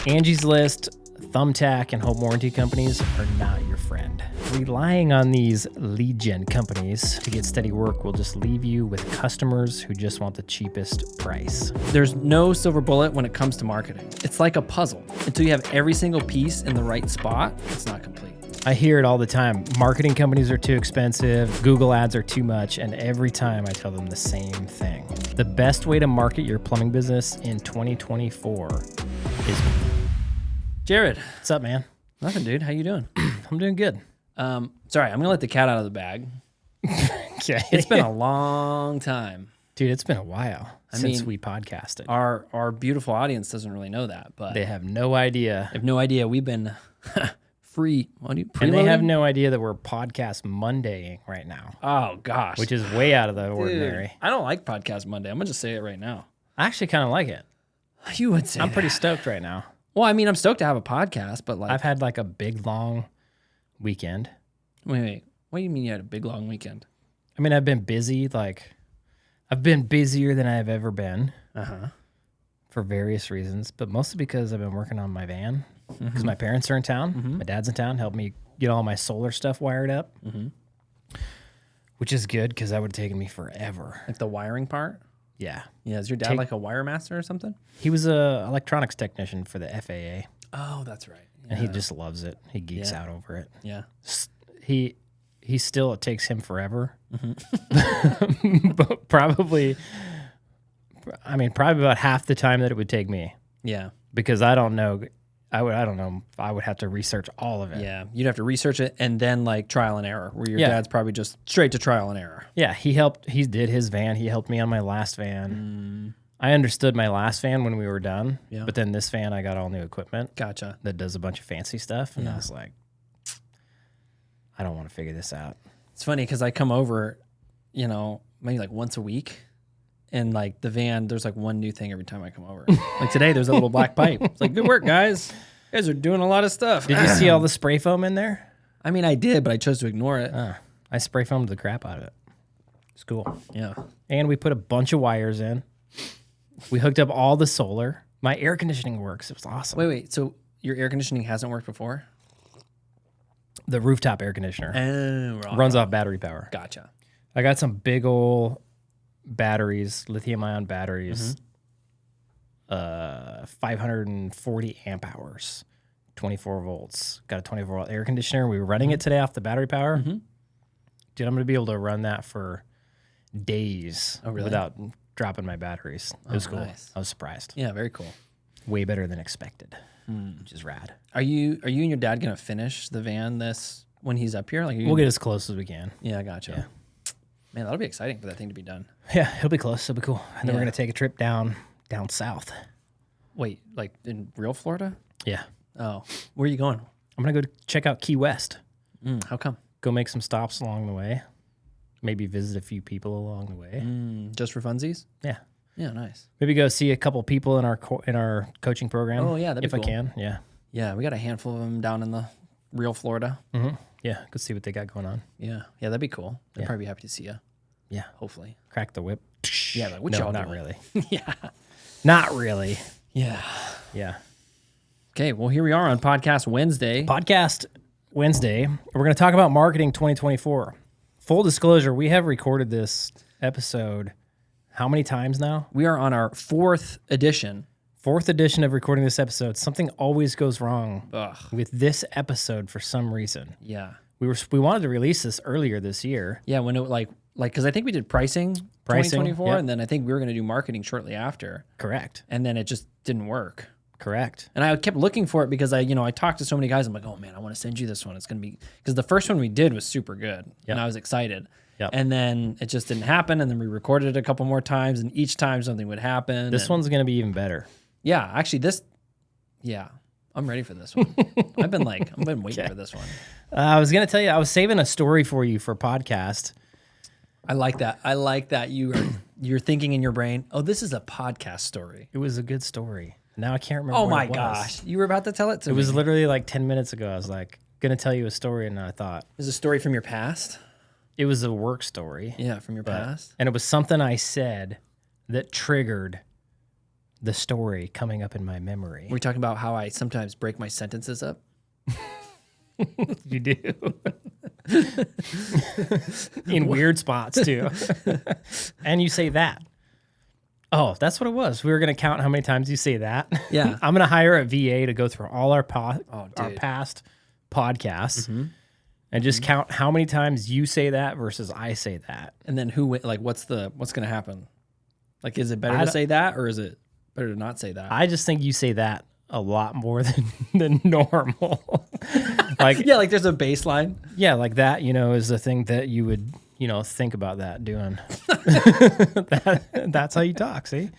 Angie's List, Thumbtack, and home warranty companies are not your friend. Relying on these lead gen companies to get steady work will just leave you with customers who just want the cheapest price. There's no silver bullet when it comes to marketing. It's like a puzzle. Until you have every single piece in the right spot, it's not complete. I hear it all the time. Marketing companies are too expensive, Google ads are too much, and every time I tell them the same thing. The best way to market your plumbing business in 2024 is... Jared. What's up, man? Nothing, dude. How you doing? I'm doing good. Sorry, I'm gonna let the cat out of the bag. Okay. It's been a long time. Dude, it's been a while since we podcasted. Our beautiful audience doesn't really know that, but They have no idea. they have no idea we've been free. And they have no idea that we're podcast Mondaying right now, Oh gosh, which is way out of the Dude, ordinary. I don't like Podcast Monday. I'm gonna just say it right now. I actually kind of like it. You would say I'm pretty that. stoked right now. Well, I mean, I'm stoked to have a podcast, but like, I've had like a big, long weekend. wait. What do you mean you had a big long weekend? I mean, I've been busy. Like, I've been busier than I've ever been for various reasons, but mostly because I've been working on my van because my parents are in town. My dad's in town, helped me get all my solar stuff wired up, which is good because that would have taken me forever. Like the wiring part? Yeah. Yeah. Is your dad like a wire master or something? He was a electronics technician for the FAA, Oh, that's right. Yeah. and he just loves it. He geeks out over it. Yeah. He still, it takes him forever, but probably about half the time that it would take me, Yeah. because I don't know. I don't know. I would have to research all of it. Yeah. You'd have to research it and then like trial and error, where your Yeah. dad's probably just straight to trial and error. Yeah, he did his van. He helped me on my last van. I understood my last van when we were done, Yeah. but then this van, I got all new equipment Gotcha. that does a bunch of fancy stuff, and I Yeah. was like, I don't want to figure this out. It's funny because I come over, maybe like once a week, and like the van, there's like one new thing every time I come over. Like today, there's a little black pipe. It's like, good work, guys. You guys are doing a lot of stuff. Did you see all the spray foam in there? I mean, I did, but I chose to ignore it. I spray foamed the crap out of it. It's cool. Yeah. And we put a bunch of wires in. We hooked up all the solar. My air conditioning works. It was awesome. Wait. So your air conditioning hasn't worked before? The rooftop air conditioner Oh, runs off battery power. Gotcha. I got some big old batteries, lithium-ion batteries, 540 amp hours, 24 volts. Got a 24-volt air conditioner. We were running it today off the battery power. Dude, I'm going to be able to run that for days without dropping my batteries. It was cool. Nice. I was surprised. Yeah, very cool. Way better than expected, which is rad. Are you and your dad gonna finish the van when he's up here? Like, We'll get as close as we can. Yeah, gotcha. Yeah. Man, that'll be exciting for that thing to be done. Yeah, it'll be close. It'll be cool. And then we're Yeah. going to take a trip down south. Wait, like in real Florida? Yeah. Oh, where are you going? I'm going to go check out Key West. How come? Go make some stops along the way. Maybe visit a few people along the way. Just for funsies? Yeah. Yeah, nice. Maybe go see a couple people in our coaching program. Oh, yeah, that'd be if I cool. can. Yeah. Yeah, we got a handful of them down in the real Florida. Yeah. Go see what they got going on. Yeah, that'd be cool. They'd Yeah. probably be happy to see you. Yeah. Hopefully. Crack the whip. Yeah, like what No, y'all not doing? really. Yeah. Not really. Yeah. Yeah. Okay, well, here we are on Podcast Wednesday. Podcast Wednesday. We're going to talk about marketing 2024. Full disclosure, we have recorded this episode how many times now? We are on our 4th edition. 4th edition of recording this episode. Something always goes wrong Ugh. with this episode for some reason. Yeah. We wanted to release this earlier this year. Yeah, when it because I think we did pricing 2024, yep. and then I think we were going to do marketing shortly after, Correct. and then it just didn't work. Correct. And I kept looking for it because I talked to so many guys. I'm like, oh man, I want to send you this one. It's going to be, because the first one we did was super good, and I was excited. Yep. And then it just didn't happen. And then we recorded it a couple more times, and each time something would happen. This one's going to be even better. Yeah, actually I'm ready for this one. I've been waiting for this one. I was going to tell you, I was saving a story for you for podcast. I like that. I like that you're thinking in your brain, oh, this is a podcast story. It was a good story. Now I can't remember. Oh what my it was. gosh. You were about to tell it to It me. was literally like 10 minutes ago. I was like, going to tell you a story, and I thought Is it a story from your past? it was a work story. Yeah, from your past. And it was something I said that triggered the story coming up in my memory. We're talking about how I sometimes break my sentences up. You do. In weird spots, too. And you say that. Oh, that's what it was. We were going to count how many times you say that. Yeah. I'm going to hire a VA to go through all our past podcasts and just count how many times you say that versus I say that. And then what's going to happen? Like, is it better to say that or is it better to not say that? I just think you say that a lot more than normal. Like, yeah, like there's a baseline. Yeah, like that, is the thing that you would, think about that doing. That's how you talk, see?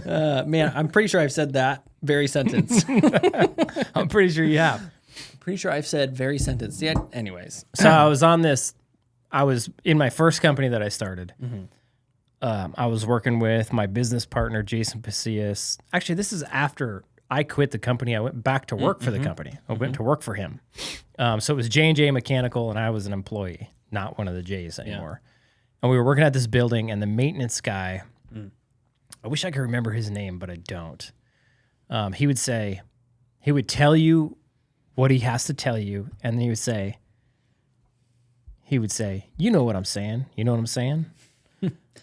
Man, I'm pretty sure I've said that very sentence. I'm pretty sure you have. Pretty sure I've said very sentence. Yeah, anyways. So I was in my first company that I started. I was working with my business partner, Jason Pasillas. Actually, this is after I quit the company. I went back to work for the company. I went to work for him. So it was J&J Mechanical, and I was an employee, not one of the J's anymore. And we were working at this building, and the maintenance guy, I wish I could remember his name, but I don't. He would tell you what he has to tell you, and then he would say, you know what I'm saying? You know what I'm saying?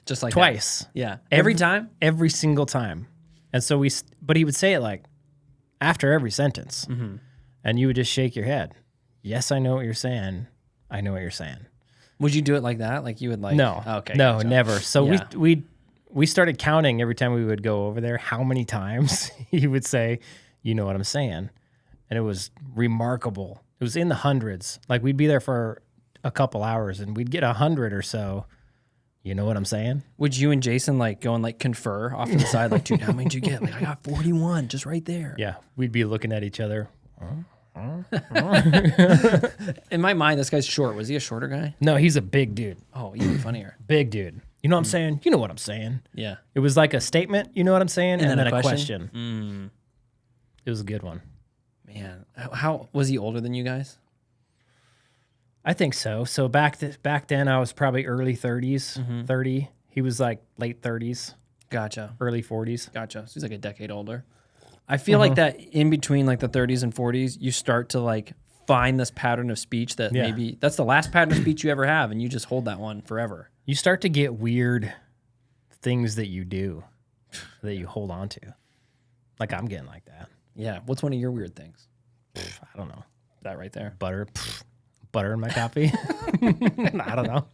Just like twice. That. Yeah. Every time? Every single time. And so but he would say it like after every sentence. And you would just shake your head. Yes, I know what you're saying. I know what you're saying. Would you do it like that? Like you would like? No. Okay. No, gotcha. never. So we started counting every time we would go over there how many times he would say, you know what I'm saying? And it was remarkable. It was in the hundreds. Like we'd be there for a couple hours and we'd get 100 or so. You know what I'm saying? Would you and Jason like go and like confer off to the side? Like, dude, how many did you get? Like, I got 41 just right there. Yeah. We'd be looking at each other. In my mind, this guy's short. Was he a shorter guy? No, he's a big dude. Oh, even funnier. Big dude. You know what I'm saying? You know what I'm saying? Yeah. It was like a statement, you know what I'm saying? And then a question. Mm. It was a good one. Man, how was he older than you guys? I think so. So back then, I was probably early 30s, 30. He was like late 30s. Gotcha. Early 40s. Gotcha. So he's like a decade older. I feel like that in between like the 30s and 40s, you start to like find this pattern of speech that maybe that's the last pattern of speech you ever have, and you just hold that one forever. You start to get weird things that you do that you hold on to. Like I'm getting like that. Yeah. What's one of your weird things? I don't know. That right there. Butter in my coffee. I don't know.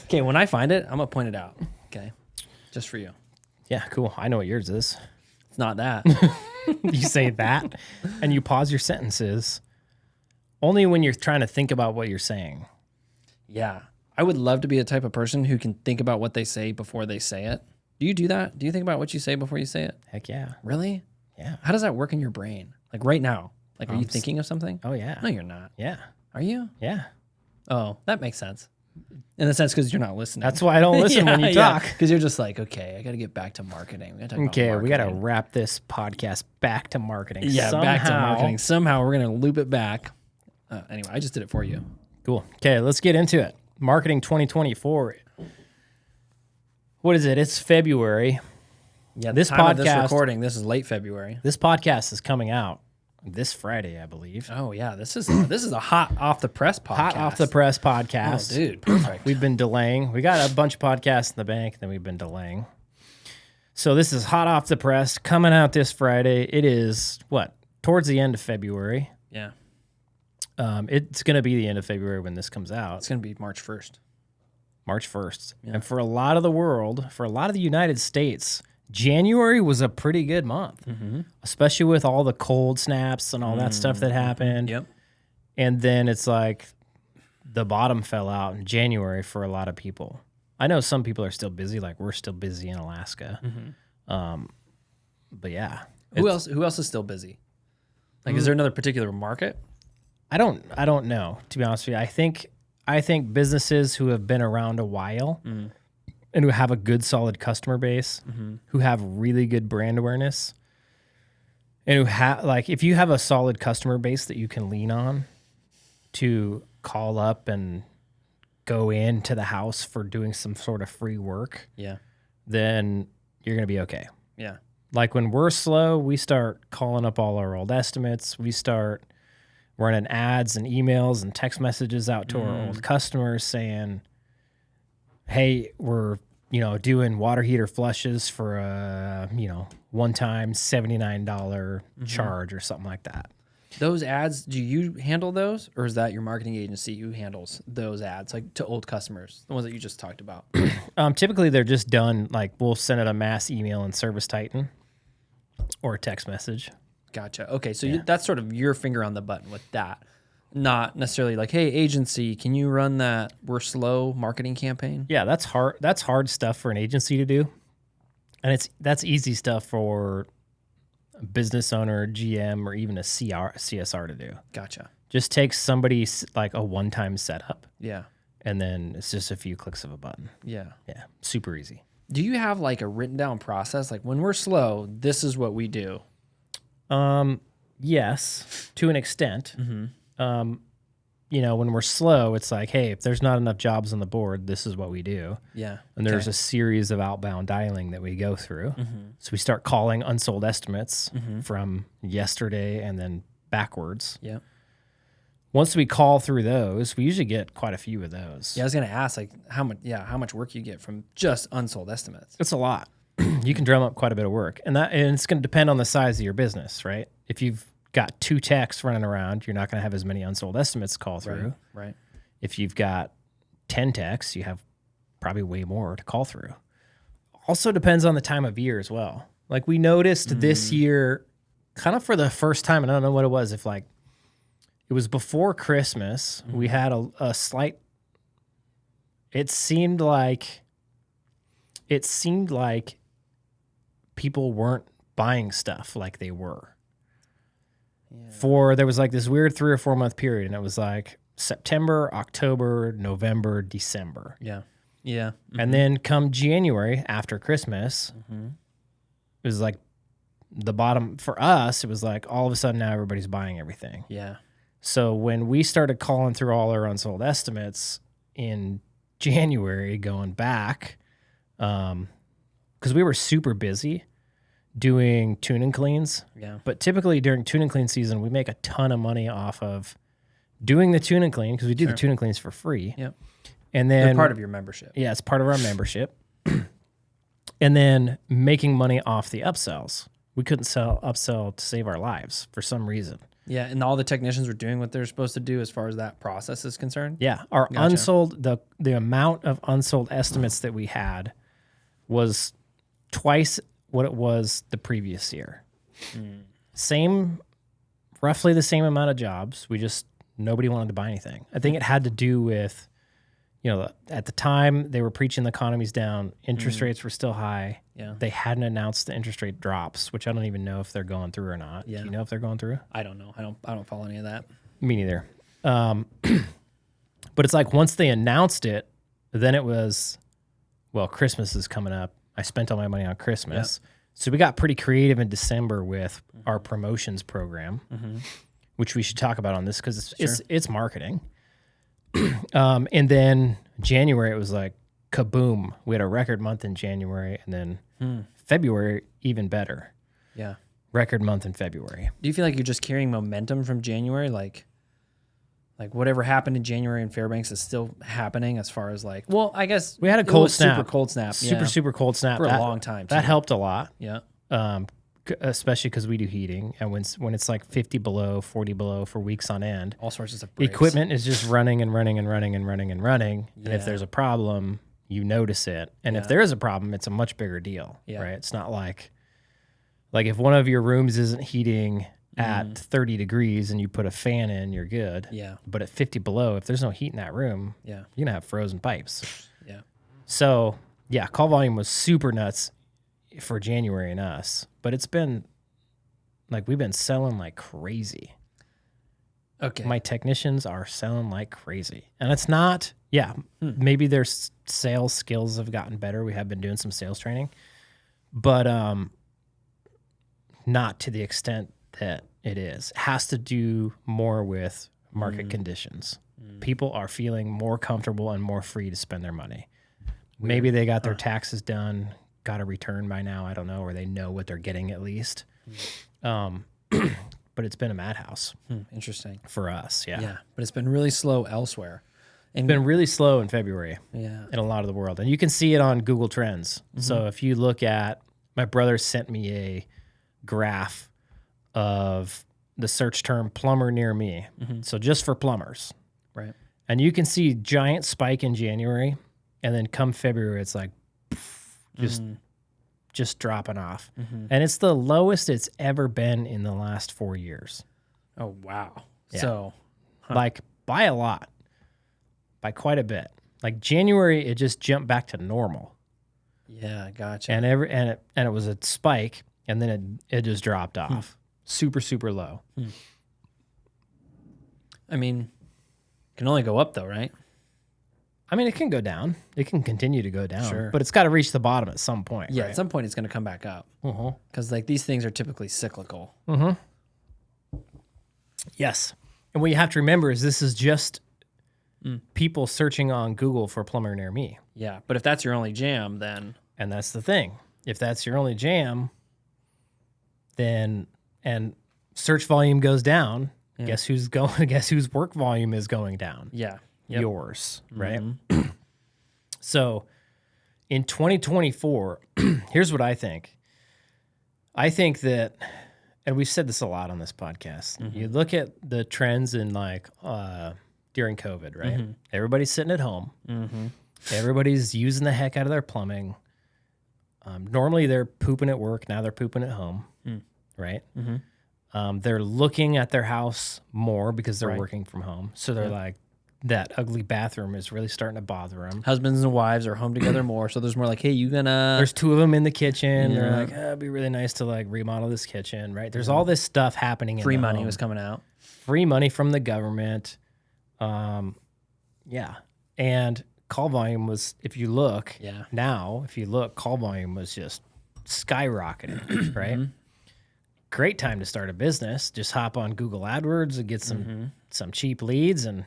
Okay, when I find it, I'm gonna point it out. Okay, just for you. Yeah, cool. I know what yours is. It's not that. You say that, and you pause your sentences only when you're trying to think about what you're saying. Yeah, I would love to be the type of person who can think about what they say before they say it. Do you do that? Do you think about what you say before you say it? Heck yeah. Really? Yeah. How does that work in your brain? Like right now? Like, are you thinking of something? Oh, yeah. No, you're not. Yeah. Are you? Yeah. Oh, that makes sense. In the sense because you're not listening. That's why I don't listen when you talk. Because you're just like, okay, I got to get back to marketing. We got to wrap this podcast back to marketing. Yeah, back to marketing. Somehow we're going to loop it back. Anyway, I just did it for you. Cool. Okay, let's get into it. Marketing 2024. What is it? It's February. Yeah, this recording, this is late February. This podcast is coming out this Friday, I believe. Oh yeah, this is a hot off the press podcast. Hot off the press podcast. Oh, dude, perfect. We've been delaying. We got a bunch of podcasts in the bank, then we've been delaying. So this is hot off the press, coming out this Friday. It is towards the end of February. Yeah. It's going to be the end of February when this comes out. It's going to be March 1st. March 1st. Yeah. And for a lot of the world, for a lot of the United States, January was a pretty good month, especially with all the cold snaps and all that stuff that happened. Yep. And then it's like the bottom fell out in January for a lot of people. I know some people are still busy, like we're still busy in Alaska. But yeah. Who else is still busy? Like, is there another particular market? I don't know, to be honest with you. I think businesses who have been around a while and who have a good, solid customer base, who have really good brand awareness, and who have, like, if you have a solid customer base that you can lean on to call up and go into the house for doing some sort of free work, yeah, then you're going to be okay. Yeah. Like when we're slow, we start calling up all our old estimates. We start running ads and emails and text messages out to our old customers saying, hey, we're, doing water heater flushes for a, one-time $79 charge or something like that. Those ads, do you handle those, or is that your marketing agency who handles those ads, like to old customers, the ones that you just talked about? Typically, they're just done, like we'll send out a mass email in Service Titan or a text message. Gotcha. Okay, so that's sort of your finger on the button with that. Not necessarily like, hey, agency, can you run that we're slow marketing campaign? Yeah, that's hard. That's hard stuff for an agency to do. And that's easy stuff for a business owner, GM, or even a CSR to do. Gotcha. Just takes somebody like a one-time setup. Yeah. And then it's just a few clicks of a button. Yeah. Yeah, super easy. Do you have like a written down process? Like when we're slow, this is what we do. Yes, to an extent. When we're slow, it's like, hey, if there's not enough jobs on the board, this is what we do. Yeah. And there's a series of outbound dialing that we go through. So we start calling unsold estimates from yesterday and then backwards. Yeah. Once we call through those, we usually get quite a few of those. Yeah, I was gonna ask like how much work you get from just unsold estimates. It's a lot. You can drum up quite a bit of work. And it's going to depend on the size of your business, right? If you've got 2 techs running around, you're not going to have as many unsold estimates call through. Right. If you've got 10 techs, you have probably way more to call through. Also depends on the time of year as well. Like we noticed this year, kind of for the first time, and I don't know what it was, if like it was before Christmas, we had a slight, it seemed like people weren't buying stuff like they were. Yeah. There was like this weird 3 or 4 month period, and it was like September, October, November, December. Yeah. Yeah. And then come January after Christmas, it was like the bottom for us. It was like all of a sudden now everybody's buying everything. Yeah. So when we started calling through all our unsold estimates in January, going back, because we were super busy doing tune and cleans. Yeah. But typically during tune and clean season, we make a ton of money off of doing the tune and clean because we do the tune and cleans for free. Yep. And then they're part of your membership. Yeah, it's part of our membership. And then making money off the upsells. We couldn't upsell to save our lives for some reason. Yeah, and all the technicians were doing what they're supposed to do as far as that process is concerned. Yeah, our unsold, the amount of unsold estimates that we had was twice what it was the previous year. Roughly the same amount of jobs. Nobody wanted to buy anything. I think it had to do with, at the time they were preaching the economy's down, interest rates were still high. Yeah. They hadn't announced the interest rate drops, which I don't even know if they're going through or not. Yeah. Do you know if they're going through? I don't know. I don't follow any of that. Me neither. But it's like once they announced it, then it was, well, Christmas is coming up. I spent all my money on Christmas. Yep. So we got pretty creative in December with our promotions program, which we should talk about on this because it's marketing. And then January, it was like kaboom. We had a record month in January, and then February, even better. Yeah. Record month in February. Do you feel like you're just carrying momentum from January? Like whatever happened in January in Fairbanks is still happening as far as like, well, I guess we had a cold snap. Super cold snap. Super cold snap. For a long time. That helped a lot. Yeah. Especially because we do heating. And when it's like 50 below, 40 below for weeks on end. All sorts of stuff breaks. Equipment is just running and running and running and running and running. Yeah. And if there's a problem, you notice it. And if there is a problem, it's a much bigger deal. Yeah. Right? It's not like if one of your rooms isn't heating at 30 degrees and you put a fan in, you're good. Yeah. But at 50 below, if there's no heat in that room, you're going to have frozen pipes. Yeah. So, yeah, call volume was super nuts for January and us. But it's been, we've been selling like crazy. Okay. My technicians are selling like crazy. And it's not, maybe their sales skills have gotten better. We have been doing some sales training. But not to the extent that it is. It has to do more with market conditions. People are feeling more comfortable and more free to spend their money. Maybe they got their taxes done got a return by now. I don't know, or they know what they're getting at least. But it's been a madhouse. Interesting. For us, yeah. Yeah, but it's been really slow elsewhere. It's been really slow in February in a lot of the world. And you can see it on Google Trends. So if you look at, my brother sent me a graph of the search term plumber near me. So just for plumbers. Right. And you can see giant spike in January. And then come February, it's like just dropping off. And it's the lowest it's ever been in the last 4 years. Oh, wow. Yeah. So, like by a lot, by quite a bit. Like January, it just jumped back to normal. Yeah, gotcha. And it was a spike, and then it just dropped off. Super, super low. I mean, it can only go up though, right? I mean, it can go down. It can continue to go down. Sure. But it's got to reach the bottom at some point. Yeah, right? at some point it's going to come back up. Because like these things are typically cyclical. Yes. And what you have to remember is this is just people searching on Google for plumber near me. Yeah, but if that's your only jam, then... And that's the thing. If that's your only jam, then, and search volume goes down, guess whose work volume is going down? Yeah. Yours, right? So in 2024, here's what I think. I think that, and we've said this a lot on this podcast, you look at the trends in like during COVID, right? Everybody's sitting at home. Everybody's using the heck out of their plumbing. Normally they're pooping at work. Now they're pooping at home, right? They're looking at their house more because they're working from home. So they're like, that ugly bathroom is really starting to bother them. Husbands and wives are home together more, so there's more like, hey, you gonna... There's two of them in the kitchen. They're like, it'd be really nice to like remodel this kitchen, right? There's all this stuff happening. Free in the money home. was coming out. Free money from the government. Yeah. And call volume was, if you look now, call volume was just skyrocketing, right? Great time to start a business. Just hop on Google AdWords and get some cheap leads and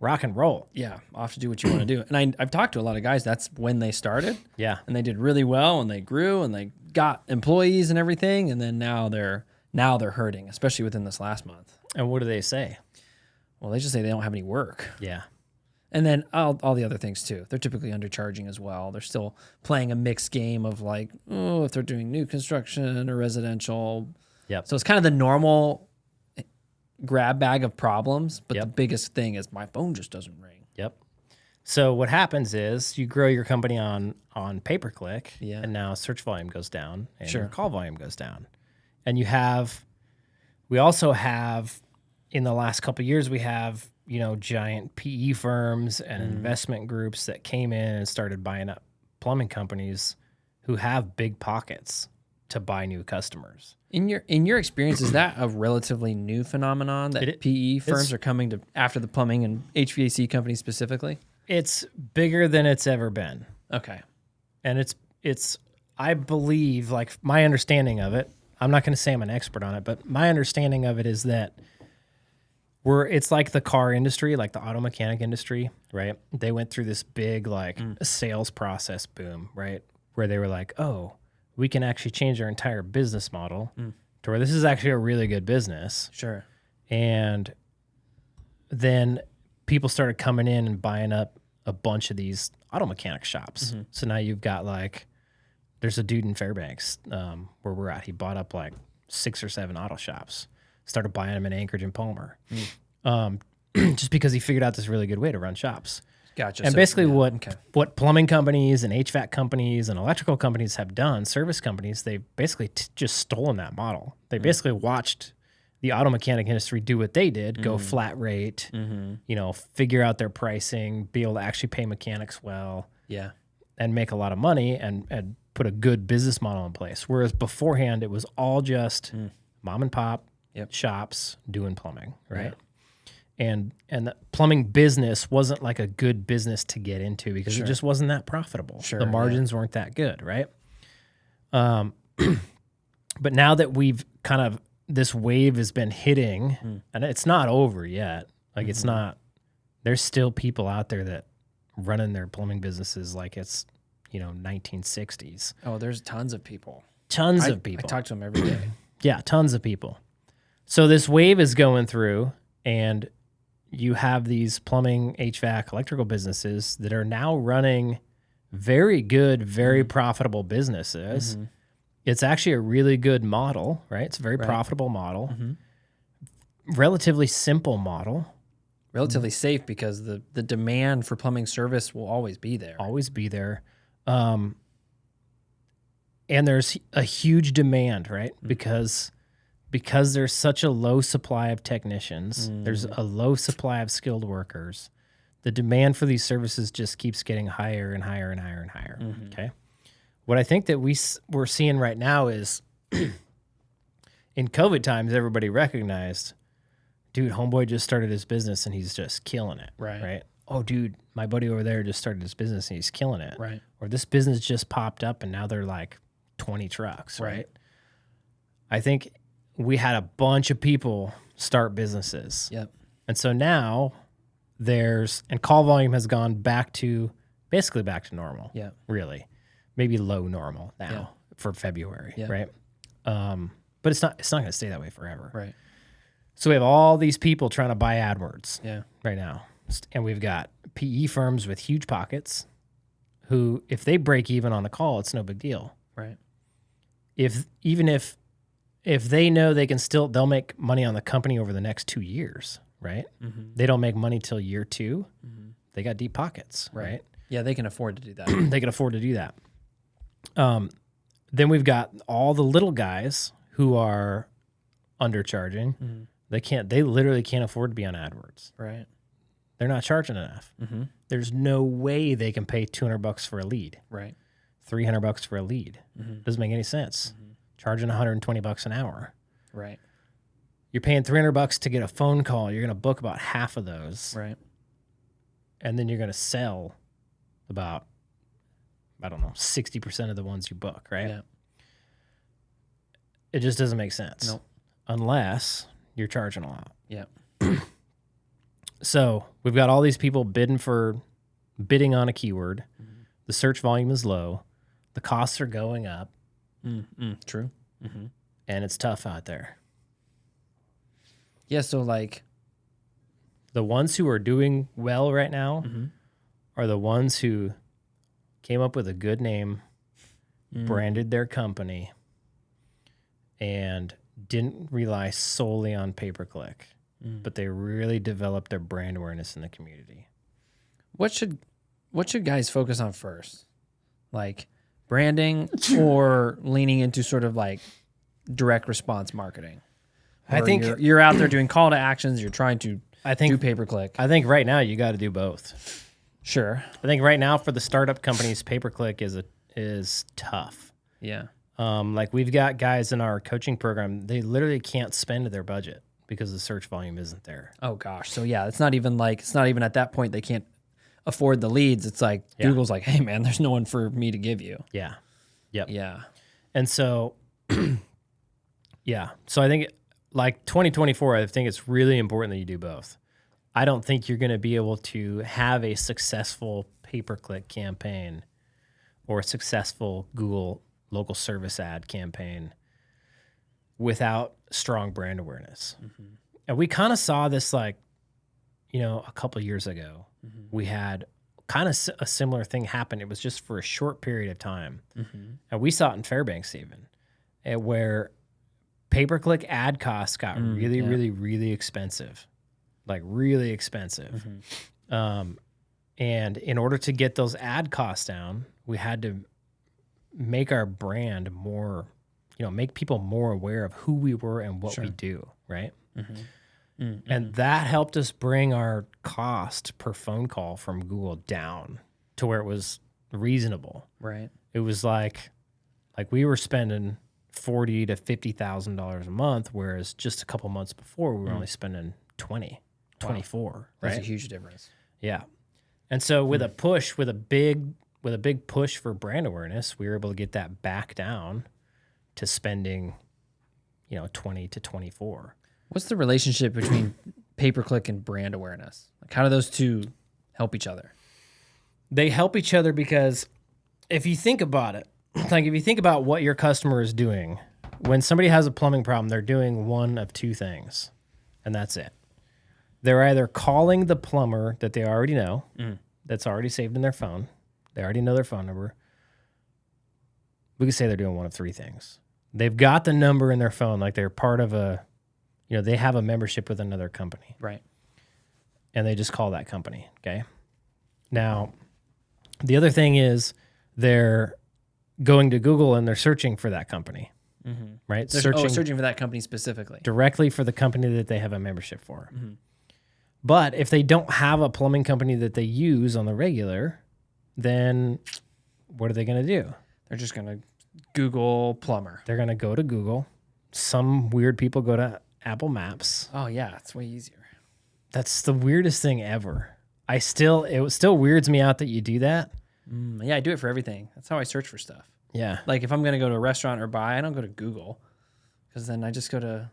rock and roll. Yeah, off to do what you want to do. And I've talked to a lot of guys, that's when they started. Yeah. And they did really well, and they grew, and they got employees and everything, and then now they're hurting, especially within this last month. And what do they say? Well, they just say they don't have any work. Yeah. And then all the other things too. They're typically undercharging as well. They're still playing a mixed game of like, oh, if they're doing new construction or residential. Yep. So it's kind of the normal grab bag of problems, but the biggest thing is my phone just doesn't ring. Yep. So what happens is you grow your company on pay-per-click, and now search volume goes down, and your call volume goes down. And we also have, in the last couple of years, we have, giant PE firms and investment groups that came in and started buying up plumbing companies who have big pockets to buy new customers. In your experience, is that a relatively new phenomenon that PE firms are coming to after the plumbing and HVAC companies specifically? It's bigger than it's ever been. Okay. And it's I believe, like my understanding of it, I'm not going to say I'm an expert on it, but my understanding of it is that it's like the car industry, like the auto mechanic industry, right? They went through this big sales process boom, right? Where they were like, oh, we can actually change our entire business model to where this is actually a really good business. Sure. And then people started coming in and buying up a bunch of these auto mechanic shops. So now you've got there's a dude in Fairbanks where we're at. He bought up 6 or 7 auto shops, started buying them in Anchorage and Palmer, just because he figured out this really good way to run shops. Gotcha. And basically what plumbing companies and HVAC companies and electrical companies have done, service companies, they basically just stolen that model. They basically watched the auto mechanic industry do what they did, go flat rate, figure out their pricing, be able to actually pay mechanics well, and make a lot of money and put a good business model in place. Whereas beforehand, it was all just mom and pop shops doing plumbing, right? Yeah. And the plumbing business wasn't like a good business to get into because it just wasn't that profitable. The margins weren't that good, right? But now that we've this wave has been hitting, and it's not over yet. It's not. There's still people out there that running their plumbing businesses like it's 1960s. Oh, there's tons of people. Tons of people. I talk to them every day. Yeah, tons of people. So this wave is going through, and you have these plumbing, HVAC, electrical businesses that are now running very good, very profitable businesses. Mm-hmm. It's actually a really good model, right? It's a very profitable model, relatively simple model. Relatively safe because the demand for plumbing service will always be there. Always be there. And there's a huge demand, right? Because there's such a low supply of technicians, there's a low supply of skilled workers. The demand for these services just keeps getting higher and higher and higher and higher. Okay. What I think that we're seeing right now is in COVID times, everybody recognized, dude, homeboy just started his business and he's just killing it. Right. Oh, dude, my buddy over there just started his business and he's killing it. Right. Or this business just popped up and now they're like 20 trucks. Right. I think we had a bunch of people start businesses. Yep. And so now and call volume has gone basically back to normal. Yeah. Really. Maybe low normal now for February. Right. But it's not going to stay that way forever. Right. So we have all these people trying to buy AdWords right now. And we've got PE firms with huge pockets who, if they break even on a call, it's no big deal. Right. Even if they know they'll make money on the company over the next 2 years, right? Mm-hmm. They don't make money till year 2. Mm-hmm. They got deep pockets, right? Yeah, they can afford to do that. They can afford to do that. Then we've got all the little guys who are undercharging. Mm-hmm. They literally can't afford to be on AdWords. Right. They're not charging enough. Mm-hmm. There's no way they can pay $200 for a lead. Right. $300 for a lead. Mm-hmm. Doesn't make any sense. Mm-hmm. Charging $120 an hour. Right. You're paying $300 to get a phone call. You're going to book about half of those. Right. And then you're going to sell about, 60% of the ones you book, right? Yeah. It just doesn't make sense. Nope. Unless you're charging a lot. Yeah. So we've got all these people bidding on a keyword. Mm-hmm. The search volume is low. The costs are going up. True. Mm-hmm. And it's tough out there. Yeah, so like the ones who are doing well right now are the ones who came up with a good name, branded their company, and didn't rely solely on pay-per-click, but they really developed their brand awareness in the community. What should guys focus on first? Like branding or leaning into sort of like direct response marketing? I think you're out there doing call to actions. You're trying to do pay-per-click. I think right now you got to do both. Sure. I think right now for the startup companies, pay-per-click is tough. Yeah. Like we've got guys in our coaching program, they literally can't spend their budget because the search volume isn't there. Oh gosh. So yeah, it's not even at that point they can't afford the leads. It's like Google's like, hey man, there's no one for me to give you. Yeah. Yep. Yeah. And so, yeah. So I think like 2024, I think it's really important that you do both. I don't think you're going to be able to have a successful pay-per-click campaign or a successful Google local service ad campaign without strong brand awareness. Mm-hmm. And we kind of saw this like, a couple of years ago. Mm-hmm. We had kind of a similar thing happen. It was just for a short period of time. Mm-hmm. And we saw it in Fairbanks even, where pay-per-click ad costs got really, really expensive. Like really expensive. Mm-hmm. And in order to get those ad costs down, we had to make our brand more, make people more aware of who we were and what we do, right? Mm-hmm. Mm-hmm. And that helped us bring our cost per phone call from Google down to where it was reasonable. Right. It was like we were spending $40,000 to $50,000 a month, whereas just a couple months before we were only spending 24, right? That's a huge difference. Yeah. And so with a big push for brand awareness, we were able to get that back down to spending, 20 to 24. What's the relationship between pay-per-click and brand awareness? Like how do those two help each other? They help each other because if you think about it, like if you think about what your customer is doing, when somebody has a plumbing problem, they're doing one of two things, and that's it. They're either calling the plumber that they already know, that's already saved in their phone. They already know their phone number. We could say they're doing one of three things. They've got the number in their phone, like they're part of they have a membership with another company. Right. And they just call that company, okay? Now, the other thing is they're going to Google and they're searching for that company, right? Searching for that company specifically. Directly for the company that they have a membership for. But if they don't have a plumbing company that they use on the regular, then what are they going to do? They're just going to Google plumber. They're going to go to Google. Some weird people go to Apple Maps. Oh, yeah. It's way easier. That's the weirdest thing ever. It still weirds me out that you do that. Yeah, I do it for everything. That's how I search for stuff. Yeah. Like if I'm going to go to a restaurant or buy, I don't go to Google because then I just go to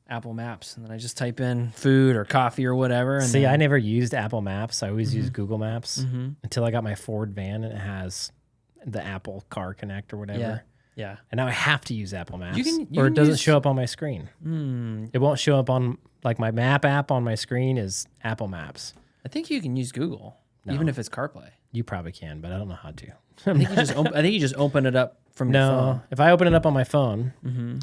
Apple Maps and then I just type in food or coffee or whatever. And See, I never used Apple Maps. I always used Google Maps until I got my Ford van and it has the Apple Car Connect or whatever. Yeah. And now I have to use Apple Maps you or can it doesn't use- show up on my screen. It won't show up on, like my map app on my screen is Apple Maps. I think you can use Google even if it's CarPlay. You probably can, but I don't know how to. I think you just open it up from your phone. No, if I open it up on my phone,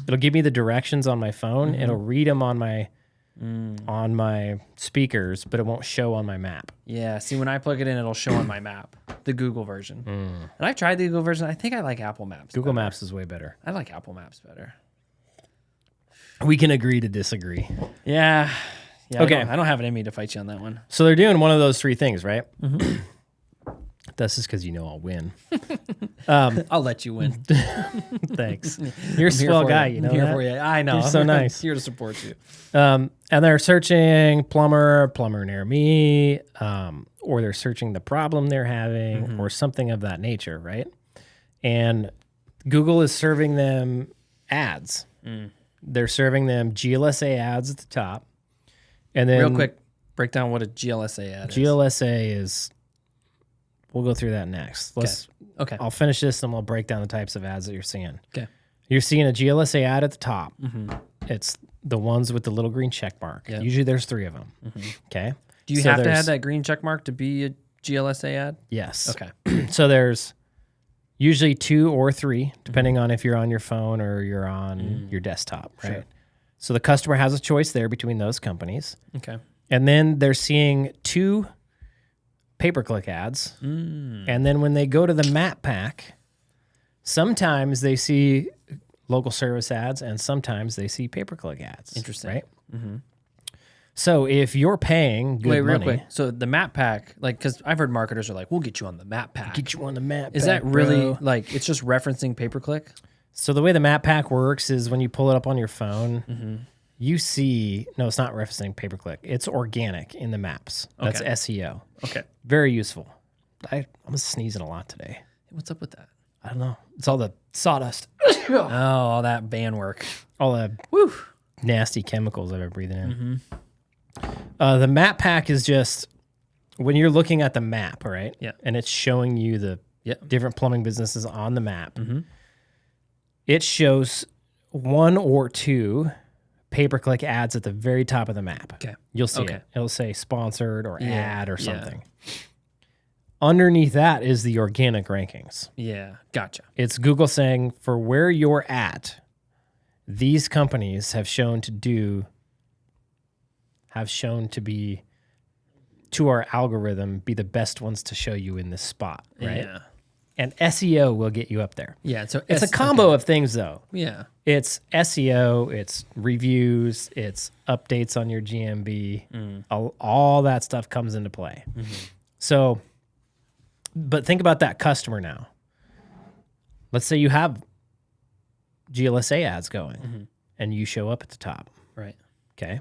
it'll give me the directions on my phone. It'll read them on my speakers, but it won't show on my map. Yeah. See, when I plug it in, it'll show on my map, the Google version. And I've tried the Google version. I think I like Apple Maps. Google better. Maps is way better. I like Apple Maps better. We can agree to disagree. Yeah. Okay. I don't have it in me to fight you on that one. So they're doing one of those three things, right? That's just because I'll win. I'll let you win. Thanks. You're a swell guy, you know I'm here that? for you. I know. You're so nice. Here to support you. And they're searching plumber near me, or they're searching the problem they're having or something of that nature, right? And Google is serving them ads. They're serving them GLSA ads at the top. And then Real quick, break down what a GLSA ad is. GLSA is, we'll go through that next. Okay. I'll finish this and we'll break down the types of ads that you're seeing. Okay. You're seeing a GLSA ad at the top. It's the ones with the little green check mark. Yep. Usually there's three of them. Okay. Do you have to have that green check mark to be a GLSA ad? Yes. Okay. So there's usually two or three, depending on if you're on your phone or you're on your desktop, right? Sure. So the customer has a choice there between those companies. Okay. And then they're seeing two pay-per-click ads. And then when they go to the map pack, sometimes they see local service ads and sometimes they see pay-per-click ads. Interesting. Right? So if you're paying good Wait, real money, quick. So the map pack, like, because I've heard marketers are like, we'll get you on the map pack. get you on the map Is pack, that really, bro. like, it's just referencing pay-per-click? So the way the map pack works is when you pull it up on your phone, you see, no, it's not referencing pay-per-click. It's organic in the maps. That's Okay. SEO. Okay. Very useful. I'm sneezing a lot today. What's up with that? I don't know. It's all the sawdust. Oh, all that van work. All the nasty chemicals I've been breathing in. The map pack is just when you're looking at the map, right? Yeah. And it's showing you the different plumbing businesses on the map. It shows one or two pay-per-click ads at the very top of the map. Okay. You'll see Okay. it. It'll say sponsored or ad or Yeah. something. Underneath that is the organic rankings. Yeah. Gotcha. It's Google saying for where you're at, these companies have shown to be to our algorithm be the best ones to show you in this spot, right? Yeah. And SEO will get you up there. Yeah. So It's a combo of things though. Yeah. It's SEO, it's reviews, it's updates on your GMB. All that stuff comes into play. So, but think about that customer now. Let's say you have GLSA ads going and you show up at the top. Right. Okay.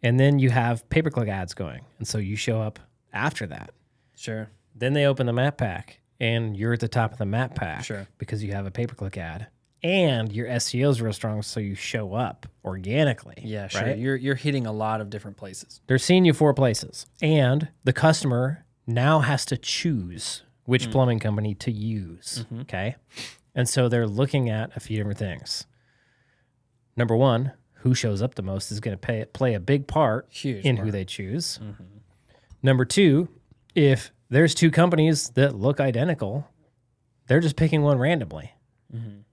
And then you have pay-per-click ads going. And so you show up after that. Sure. Then they open the map pack and you're at the top of the map pack Sure. because you have a pay-per-click ad. And your SEO is real strong, so you show up organically. Yeah. Sure. Right? You're hitting a lot of different places. They're seeing you 4 places. And the customer now has to choose which plumbing company to use. Okay. And so they're looking at a few different things. Number one, who shows up the most is going to play a big part who they choose. Number two, if there's two companies that look identical, they're just picking one randomly.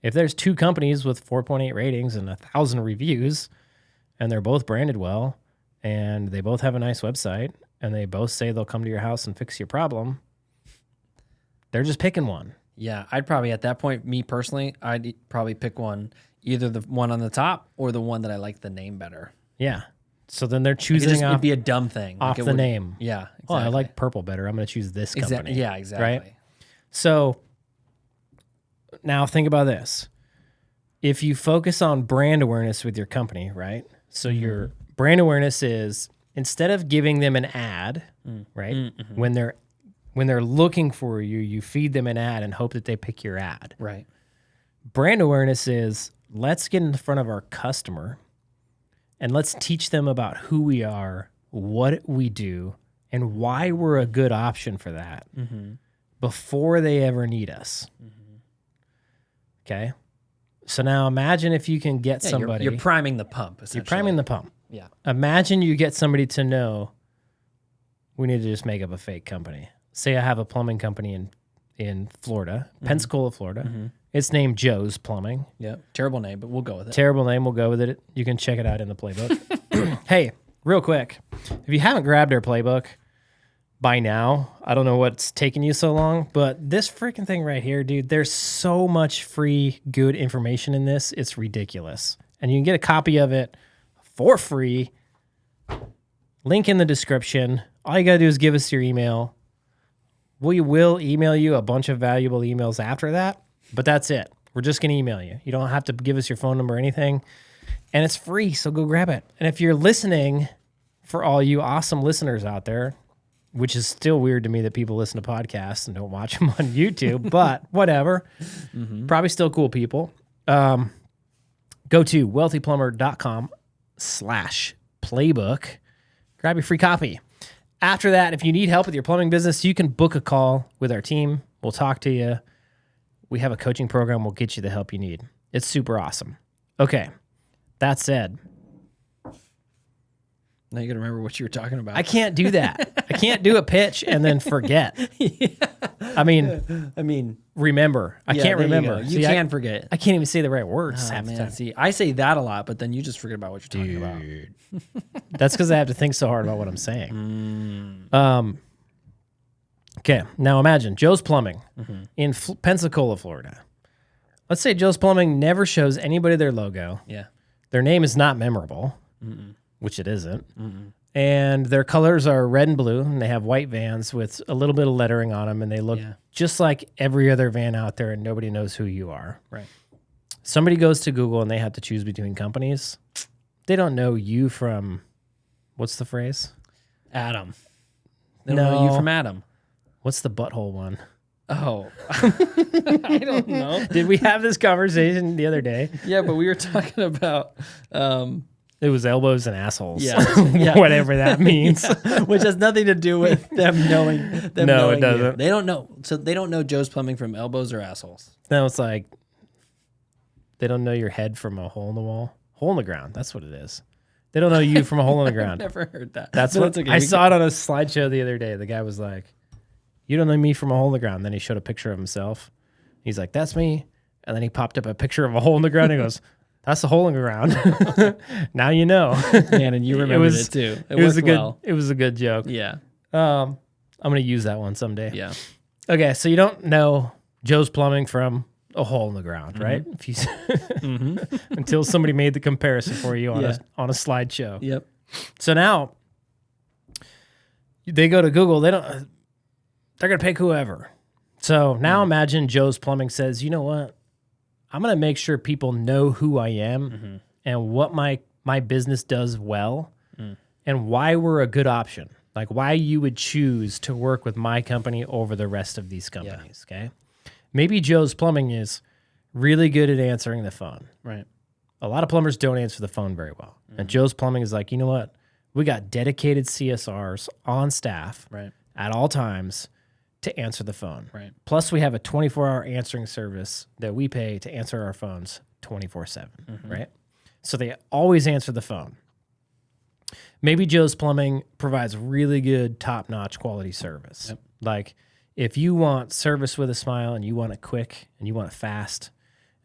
If there's two companies with 4.8 ratings and 1,000 reviews, and they're both branded well, and they both have a nice website, and they both say they'll come to your house and fix your problem, they're just picking one. Yeah, I'd probably, at that point, me personally, I'd probably pick one, either the one on the top or the one that I like the name better. Yeah. So then they're choosing it'd be a dumb thing. Off the name. Yeah, exactly. Oh, I like purple better. I'm going to choose this company. Yeah, exactly. Right? So now think about this. If you focus on brand awareness with your company, right? So your brand awareness is, instead of giving them an ad, right? When they're looking for you, you feed them an ad and hope that they pick your ad. Right. Brand awareness is, let's get in front of our customer and let's teach them about who we are, what we do, and why we're a good option for that before they ever need us. Okay? So now imagine if you can get somebody... You're priming the pump, essentially. You're priming the pump. Yeah. Imagine you get somebody to know, we need to just make up a fake company. Say I have a plumbing company in Florida, Pensacola, Florida. It's named Joe's Plumbing. Yeah. Terrible name, but we'll go with it. Terrible name. We'll go with it. You can check it out in the playbook. Hey, real quick, if you haven't grabbed our playbook by now, I don't know what's taking you so long, but this freaking thing right here, dude, there's so much free, good information in this. It's ridiculous. And you can get a copy of it for free. Link in the description. All you got to do is give us your email. We will email you a bunch of valuable emails after that, but that's it. We're just going to email you. You don't have to give us your phone number or anything, and it's free, so go grab it. And if you're listening, for all you awesome listeners out there, which is still weird to me that people listen to podcasts and don't watch them on YouTube, but whatever. Probably still cool people. Go to wealthyplumber.com/playbook. Grab your free copy. After that, if you need help with your plumbing business, you can book a call with our team. We'll talk to you. We have a coaching program. We'll get you the help you need. It's super awesome. Okay. That said, now you got to remember what you were talking about. I can't do that. I can't do a pitch and then forget. I mean, remember. I can't remember. You can forget. I can't even say the right words half the time. See, I say that a lot, but then you just forget about what you're talking about. That's because I have to think so hard about what I'm saying. Okay, now imagine Joe's Plumbing in Pensacola, Florida. Let's say Joe's Plumbing never shows anybody their logo. Yeah. Their name is not memorable, which it isn't. And their colors are red and blue, and they have white vans with a little bit of lettering on them, and they look just like every other van out there, and nobody knows who you are. Right. Somebody goes to Google, and they have to choose between companies. They don't know you from, what's the phrase? Adam. They don't know you from Adam. What's the butthole one? Oh, I don't know. Did we have this conversation the other day? Yeah, but we were talking about... it was elbows and assholes. Yeah. Whatever that means. Which has nothing to do with them knowing. No, it doesn't. You. They don't know. So they don't know Joe's Plumbing from elbows or assholes. No, it's like they don't know your head from a hole in the wall. Hole in the ground. That's what it is. They don't know you from a hole in the ground. I've never heard that. That's what okay. I saw it on a slideshow the other day. The guy was like, "You don't know me from a hole in the ground." Then he showed a picture of himself. He's like, "That's me." And then he popped up a picture of a hole in the ground. And he goes, "That's a hole in the ground." Now you know. Man, and you remembered it too. It was a good. Well. It was a good joke. Yeah. I'm gonna use that one someday. Yeah. Okay, so you don't know Joe's Plumbing from a hole in the ground, right? If you until somebody made the comparison for you on a slideshow. Yep. So now they go to Google. They're gonna pick whoever. So now imagine Joe's Plumbing says, "You know what? I'm going to make sure people know who I am and what my business does well and why we're a good option. Like why you would choose to work with my company over the rest of these companies, okay? Maybe Joe's Plumbing is really good at answering the phone. Right. A lot of plumbers don't answer the phone very well. And Joe's Plumbing is like, you know what? We got dedicated CSRs on staff at all times to answer the phone. Right. Plus, we have a 24-hour answering service that we pay to answer our phones 24/7, right? So they always answer the phone. Maybe Joe's Plumbing provides really good, top-notch quality service. Yep. Like, if you want service with a smile and you want it quick and you want it fast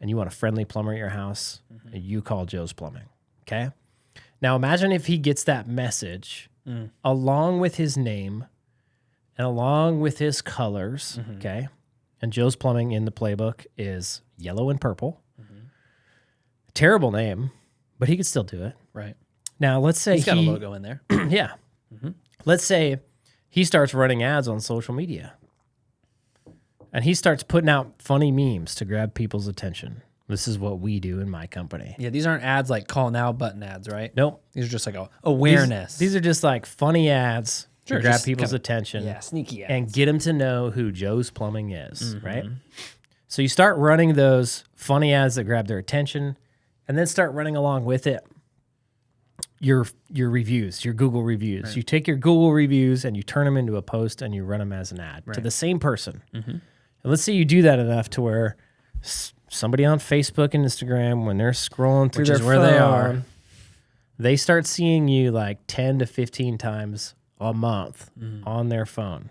and you want a friendly plumber at your house, you call Joe's Plumbing, okay? Now, imagine if he gets that message along with his name and along with his colors, okay? And Joe's Plumbing in the playbook is yellow and purple. Terrible name, but he could still do it. Right. Now, let's say He's got a logo in there. yeah. Let's say he starts running ads on social media and he starts putting out funny memes to grab people's attention. This is what we do in my company. Yeah, these aren't ads like call now button ads, right? Nope. These are just like awareness. These are just like funny ads to grab just people's kinda- attention. Yeah, sneaky ads. And get them to know who Joe's Plumbing is, right? So you start running those funny ads that grab their attention and then start running along with it your reviews, your Google reviews. Right. You take your Google reviews and you turn them into a post and you run them as an ad to the same person. And let's say you do that enough to where somebody on Facebook and Instagram, when they're scrolling through their phone, they are, they start seeing you like 10 to 15 times a month on their phone.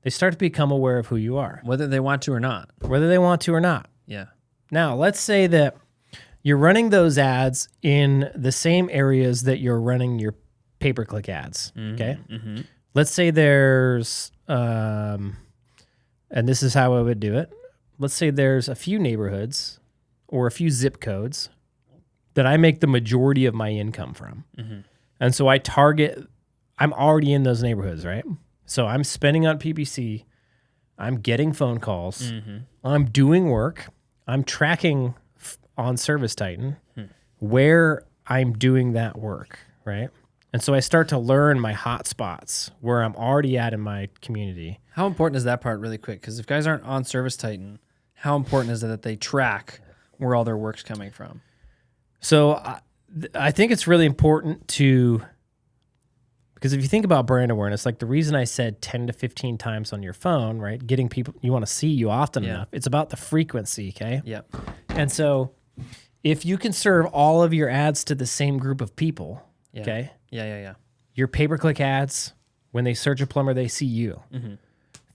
They start to become aware of who you are. Whether they want to or not. Whether they want to or not. Yeah. Now, let's say that you're running those ads in the same areas that you're running your pay-per-click ads, okay? Let's say there's, and this is how I would do it. Let's say there's a few neighborhoods or a few zip codes that I make the majority of my income from. And so I target, I'm already in those neighborhoods, right? So I'm spending on PPC, I'm getting phone calls, I'm doing work, I'm tracking on Service Titan where I'm doing that work, right? And so I start to learn my hot spots where I'm already at in my community. How important is that part really quick? Because if guys aren't on Service Titan, how important is it that they track where all their work's coming from? So I think it's really important to, because if you think about brand awareness, like the reason I said 10 to 15 times on your phone, right? Getting people, you want to see you often enough. It's about the frequency, okay? Yep. And so if you can serve all of your ads to the same group of people, okay? Yeah. Your pay-per-click ads, when they search a plumber, they see you.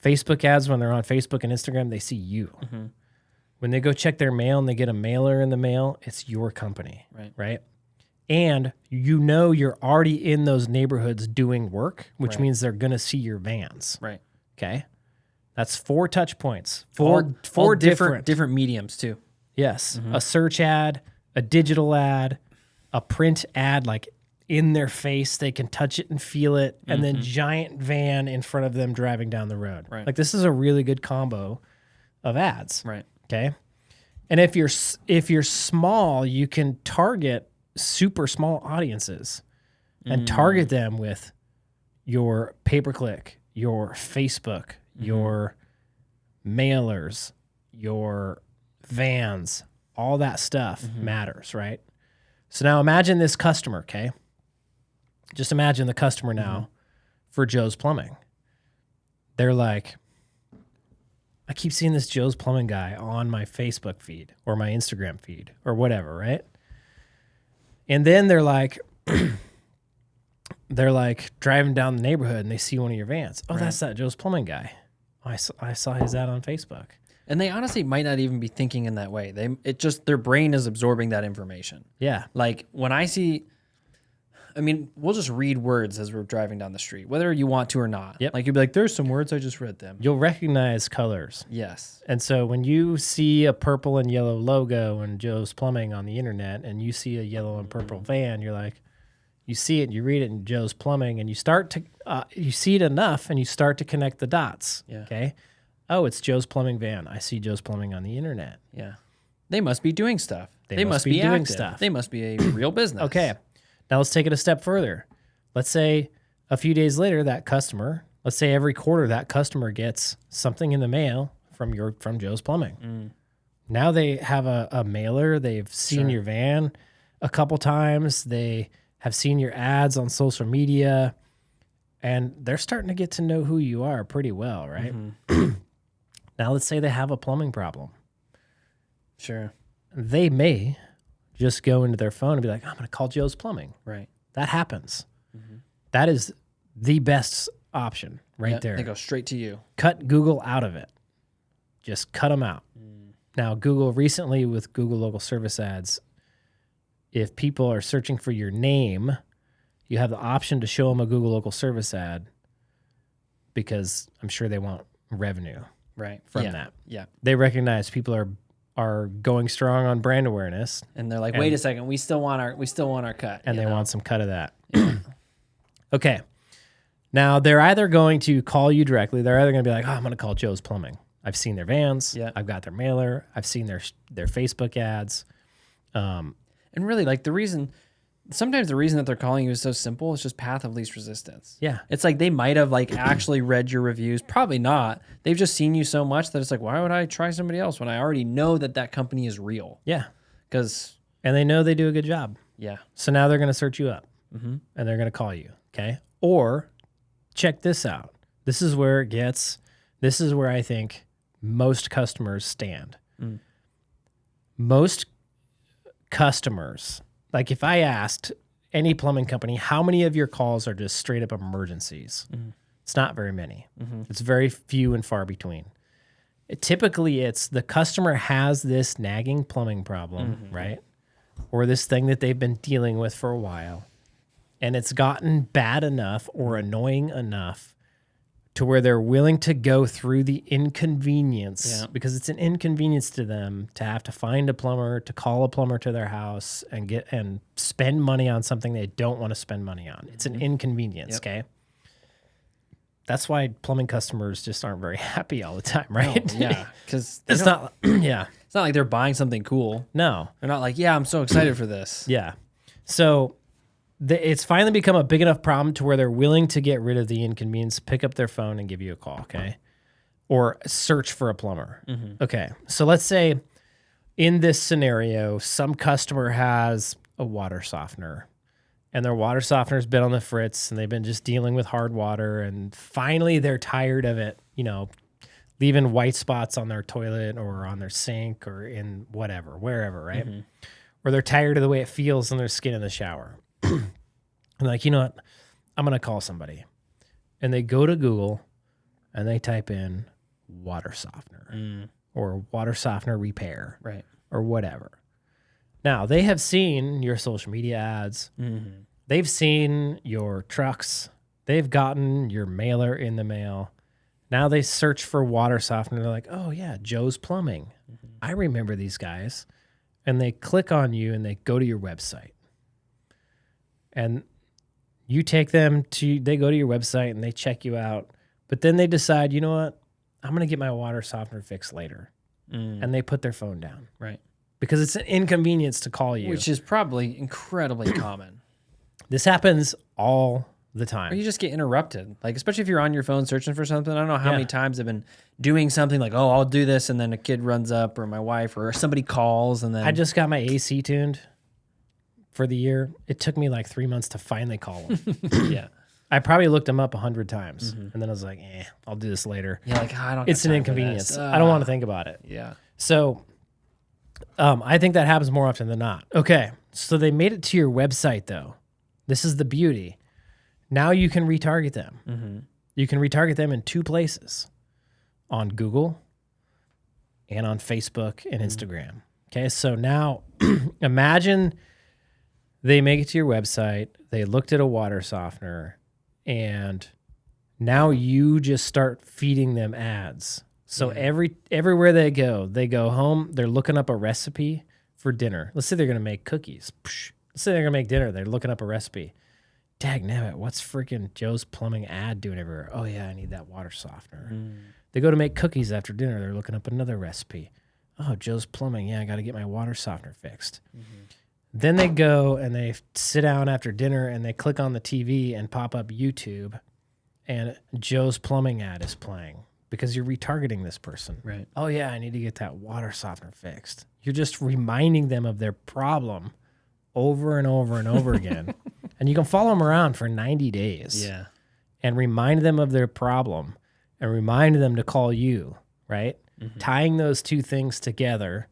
Facebook ads, when they're on Facebook and Instagram, they see you. When they go check their mail and they get a mailer in the mail, it's your company, right? And you know you're already in those neighborhoods doing work, which means they're going to see your vans. Right. Okay? That's 4 touch points. All Four different mediums too. Yes. A search ad, a digital ad, a print ad, like in their face, they can touch it and feel it, and then giant van in front of them driving down the road. Right. Like this is a really good combo of ads. Right. Okay. And if you're small, you can target super small audiences and target them with your pay-per-click, your Facebook, your mailers, your vans, all that stuff matters, right? So now imagine this customer, okay? Just imagine the customer now for Joe's Plumbing. They're like, I keep seeing this Joe's Plumbing guy on my Facebook feed or my Instagram feed or whatever, right? And then they're like driving down the neighborhood and they see one of your vans. Oh, that's that Joe's Plumbing guy. I saw his ad on Facebook. And they honestly might not even be thinking in that way. Their brain is absorbing that information. Yeah. Like when I see, I mean, we'll just read words as we're driving down the street, whether you want to or not. Yep. Like you'll be like, there's some words, I just read them. You'll recognize colors. Yes. And so when you see a purple and yellow logo and Joe's Plumbing on the internet and you see a yellow and purple van, you're like, you see it, you read it in Joe's Plumbing and you start to, you see it enough and you start to connect the dots. Yeah. Okay. Oh, it's Joe's Plumbing van. I see Joe's Plumbing on the internet. Yeah. They must be doing stuff. They must be doing active. stuff. They must be a real business. Okay. Now let's take it a step further. Let's say a few days later, that customer, let's say every quarter that customer gets something in the mail from Joe's Plumbing. Now they have a mailer. They've seen your van a couple times. They have seen your ads on social media. And they're starting to get to know who you are pretty well, right? Now, let's say they have a plumbing problem. Sure. They may just go into their phone and be like, I'm going to call Joe's Plumbing. Right. That happens. That is the best option right there. They go straight to you. Cut Google out of it. Just cut them out. Now, Google recently with Google local service ads, if people are searching for your name, you have the option to show them a Google local service ad because I'm sure they want revenue from that. Yeah. They recognize people are going strong on brand awareness, And they're like, wait a second, we still want our cut. and they want some cut of that. Okay. Now, they're either going to call you directly. They're either going to be like, oh, I'm going to call Joe's Plumbing. I've seen their vans. Yeah. I've got their mailer. I've seen their Facebook ads. And really, like sometimes the reason that they're calling you is so simple. It's just path of least resistance. Yeah. It's like they might have like actually read your reviews. Probably not. They've just seen you so much that it's like, why would I try somebody else when I already know that company is real? Yeah. Because, And they know they do a good job. yeah. So now they're going to search you up and they're going to call you. Okay. Or check this out. This is where I think most customers stand. Most customers, like if I asked any plumbing company, how many of your calls are just straight up emergencies? It's not very many. It's very few and far between. Typically, it's the customer has this nagging plumbing problem, right? Or this thing that they've been dealing with for a while. And it's gotten bad enough or annoying enough to where they're willing to go through the inconvenience because it's an inconvenience to them to have to find a plumber, to call a plumber to their house and spend money on something they don't want to spend money on. It's an inconvenience, okay? That's why plumbing customers just aren't very happy all the time, right? No, yeah. Because It's not, it's not like they're buying something cool. No. They're not like, yeah, I'm so excited for this. Yeah. So it's finally become a big enough problem to where they're willing to get rid of the inconvenience, pick up their phone and give you a call, okay? Or search for a plumber. Okay. So let's say in this scenario, some customer has a water softener and their water softener's been on the fritz and they've been just dealing with hard water and finally they're tired of it, leaving white spots on their toilet or on their sink or in wherever, right? Or they're tired of the way it feels on their skin in the shower. I'm like, you know what? I'm going to call somebody. And they go to Google and they type in water softener or water softener repair or whatever. Now, they have seen your social media ads. They've seen your trucks. They've gotten your mailer in the mail. Now they search for water softener. They're like, oh, yeah, Joe's Plumbing. I remember these guys. And they click on you and they go to your website. And you take them they go to your website and they check you out. But then they decide, you know what? I'm going to get my water softener fixed later. And they put their phone down. Right. Because it's an inconvenience to call you. Which is probably incredibly common. This happens all the time. Or you just get interrupted. Like, especially if you're on your phone searching for something. I don't know how many times I've been doing something like, oh, I'll do this. And then a kid runs up or my wife or somebody calls. And then I just got my AC tuned for the year. It took me like 3 months to finally call them. Yeah. I probably looked them up 100 times. And then I was like, I'll do this later. You're like, I don't It's an inconvenience. I don't want to think about it. Yeah. So I think that happens more often than not. Okay. So they made it to your website, though. This is the beauty. Now you can retarget them. You can retarget them in 2 places, on Google and on Facebook and Instagram. Okay. So now imagine they make it to your website. They looked at a water softener and now you just start feeding them ads. So everywhere they go home, they're looking up a recipe for dinner. Let's say they're going to make cookies. Let's say they're going to make dinner. They're looking up a recipe. Dagnabbit, what's freaking Joe's Plumbing ad doing everywhere? Oh, yeah, I need that water softener. They go to make cookies after dinner. They're looking up another recipe. Oh, Joe's Plumbing. Yeah, I got to get my water softener fixed. Then they go and they sit down after dinner and they click on the TV and pop up YouTube and Joe's Plumbing ad is playing because you're retargeting this person. Right. Oh, yeah, I need to get that water softener fixed. You're just reminding them of their problem over and over and over again. And you can follow them around for 90 days. Yeah. and remind them of their problem and remind them to call you, right? Tying those two things together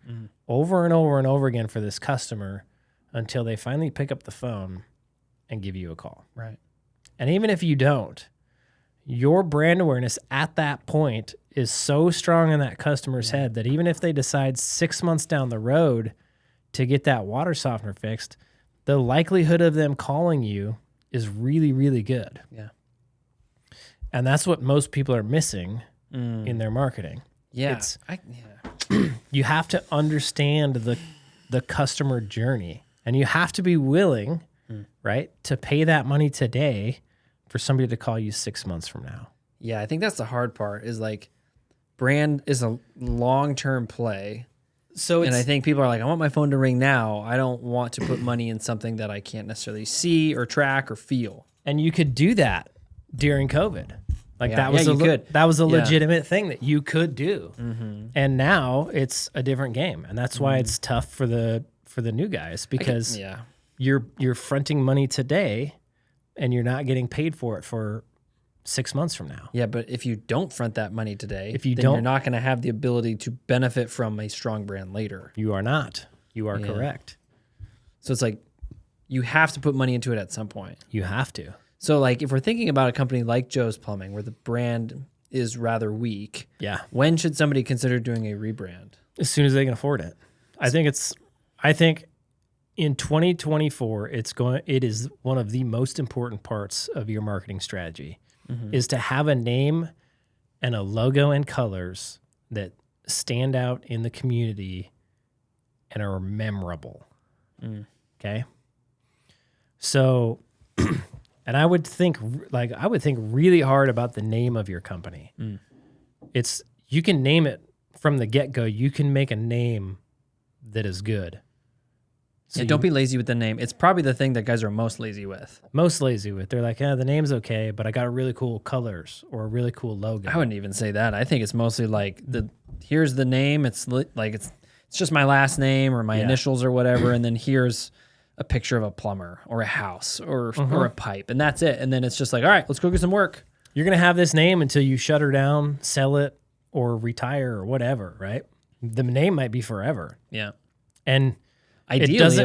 over and over and over again for this customer until they finally pick up the phone and give you a call. Right. And even if you don't, your brand awareness at that point is so strong in that customer's head that even if they decide 6 months down the road to get that water softener fixed, the likelihood of them calling you is really, really good. Yeah. And that's what most people are missing in their marketing. Yeah. You have to understand the customer journey, and you have to be willing, right, to pay that money today for somebody to call you 6 months from now. Yeah, I think that's the hard part is like brand is a long-term play. And I think people are like, I want my phone to ring now. I don't want to put money in something that I can't necessarily see or track or feel. And you could do that during COVID. Like Yeah. that was a Yeah. legitimate thing that you could do. And now it's a different game. And that's why it's tough for the new guys, because you're fronting money today and you're not getting paid for it for 6 months from now. Yeah, but if you don't front that money today, then you're not going to have the ability to benefit from a strong brand later. You are not. You are correct. So it's like you have to put money into it at some point. You have to. So like if we're thinking about a company like Joe's Plumbing where the brand is rather weak, when should somebody consider doing a rebrand? As soon as they can afford it. I think in 2024 it is one of the most important parts of your marketing strategy is to have a name and a logo and colors that stand out in the community and are memorable. Okay? So and I would think really hard about the name of your company. You can name it from the get-go. You can make a name that is good. So don't be lazy with the name. It's probably the thing that guys are most lazy with. They're like, the name's okay, but I got really cool colors or a really cool logo. I wouldn't even say that. I think it's mostly like here's the name. It's just my last name or my initials or whatever, and then here's a picture of a plumber or a house or a pipe, and that's it. And then it's just like, all right, let's go get some work. You're gonna have this name until you shut her down, sell it, or retire or whatever, right? The name might be forever. Yeah, and ideally,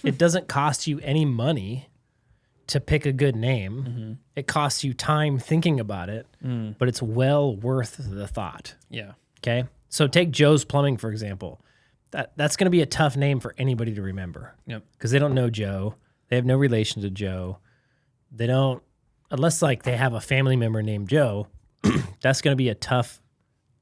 it doesn't cost you any money to pick a good name. It costs you time thinking about it, but it's well worth the thought. Yeah. Okay. So take Joe's Plumbing, for example. That's going to be a tough name for anybody to remember. Yep. Because they don't know Joe. They have no relation to Joe. They don't, unless like they have a family member named Joe, that's going to be a tough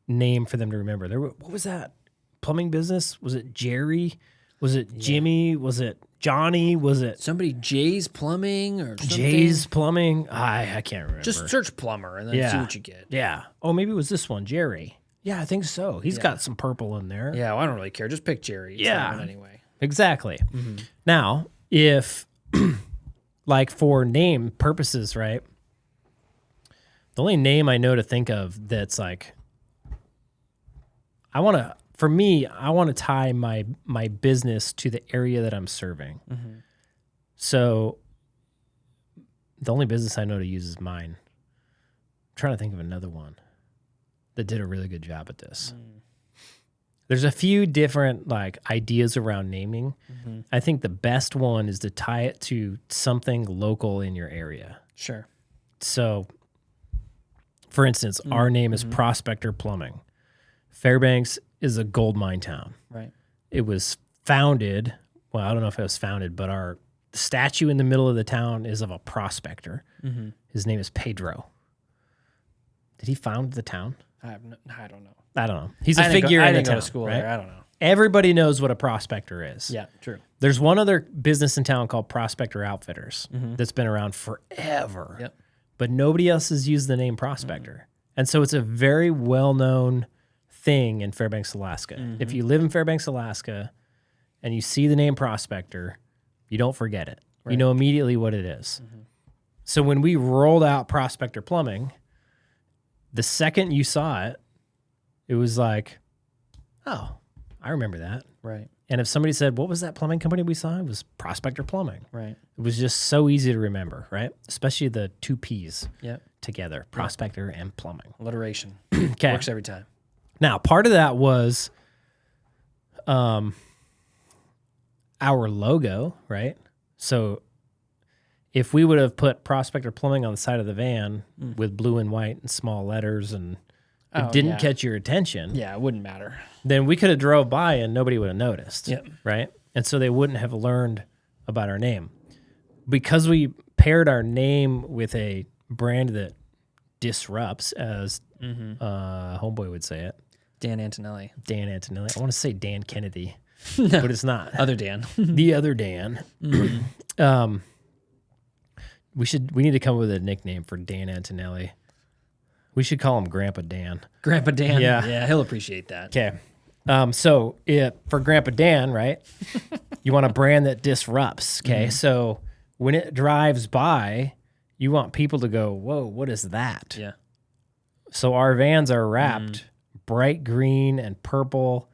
name for them to remember. What was that plumbing business? Was it Jerry? Was it Jimmy? Was it Johnny? Was it somebody Jay's Plumbing or something? Jay's Plumbing? I can't remember. Just search plumber and then see what you get. Yeah. Oh, maybe it was this one, Jerry. Yeah, I think so. He's got some purple in there. Yeah, well, I don't really care. Just pick Jerry. It's fine anyway. Exactly. Now, if like for name purposes, right? The only name I know to think of that's like, I want to tie my business to the area that I'm serving. So the only business I know to use is mine. I'm trying to think of another one that did a really good job at this. There's a few different like ideas around naming. I think the best one is to tie it to something local in your area. Sure. So, for instance, our name is Prospector Plumbing. Fairbanks is a gold mine town. Right. It was founded, well, I don't know if it was founded, but our statue in the middle of the town is of a prospector. His name is Pedro. Did he found the town? I don't know. I don't know. He's a figure in the town. I didn't go to school there. I don't know. Everybody knows what a prospector is. Yeah, true. There's one other business in town called Prospector Outfitters that's been around forever. Yep. But nobody else has used the name Prospector. And so it's a very well-known thing in Fairbanks, Alaska. If you live in Fairbanks, Alaska, and you see the name Prospector, you don't forget it. Right. You know immediately what it is. So when we rolled out Prospector Plumbing, the second you saw it, it was like, oh, I remember that. Right. And if somebody said, what was that plumbing company we saw? It was Prospector Plumbing. Right. It was just so easy to remember, right? Especially the two P's Yep. together, Prospector and Plumbing. Alliteration. Okay. Works every time. Now, part of that was our logo, right? So if we would have put Prospector Plumbing on the side of the van with blue and white and small letters and it didn't catch your attention, Yeah, it wouldn't matter. then we could have drove by and nobody would have noticed, Yep. right? And so they wouldn't have learned about our name. Because we paired our name with a brand that disrupts, as Homeboy would say it. Dan Antonelli. Dan Antonelli. I want to say Dan Kennedy, but it's not. Other Dan. The other Dan. We need to come up with a nickname for Dan Antonelli. We should call him Grandpa Dan. Grandpa Dan. Yeah. Yeah, he'll appreciate that. Okay. So for Grandpa Dan, right, you want a brand that disrupts, okay? So when it drives by, you want people to go, whoa, what is that? Yeah. So our vans are wrapped bright green and purple,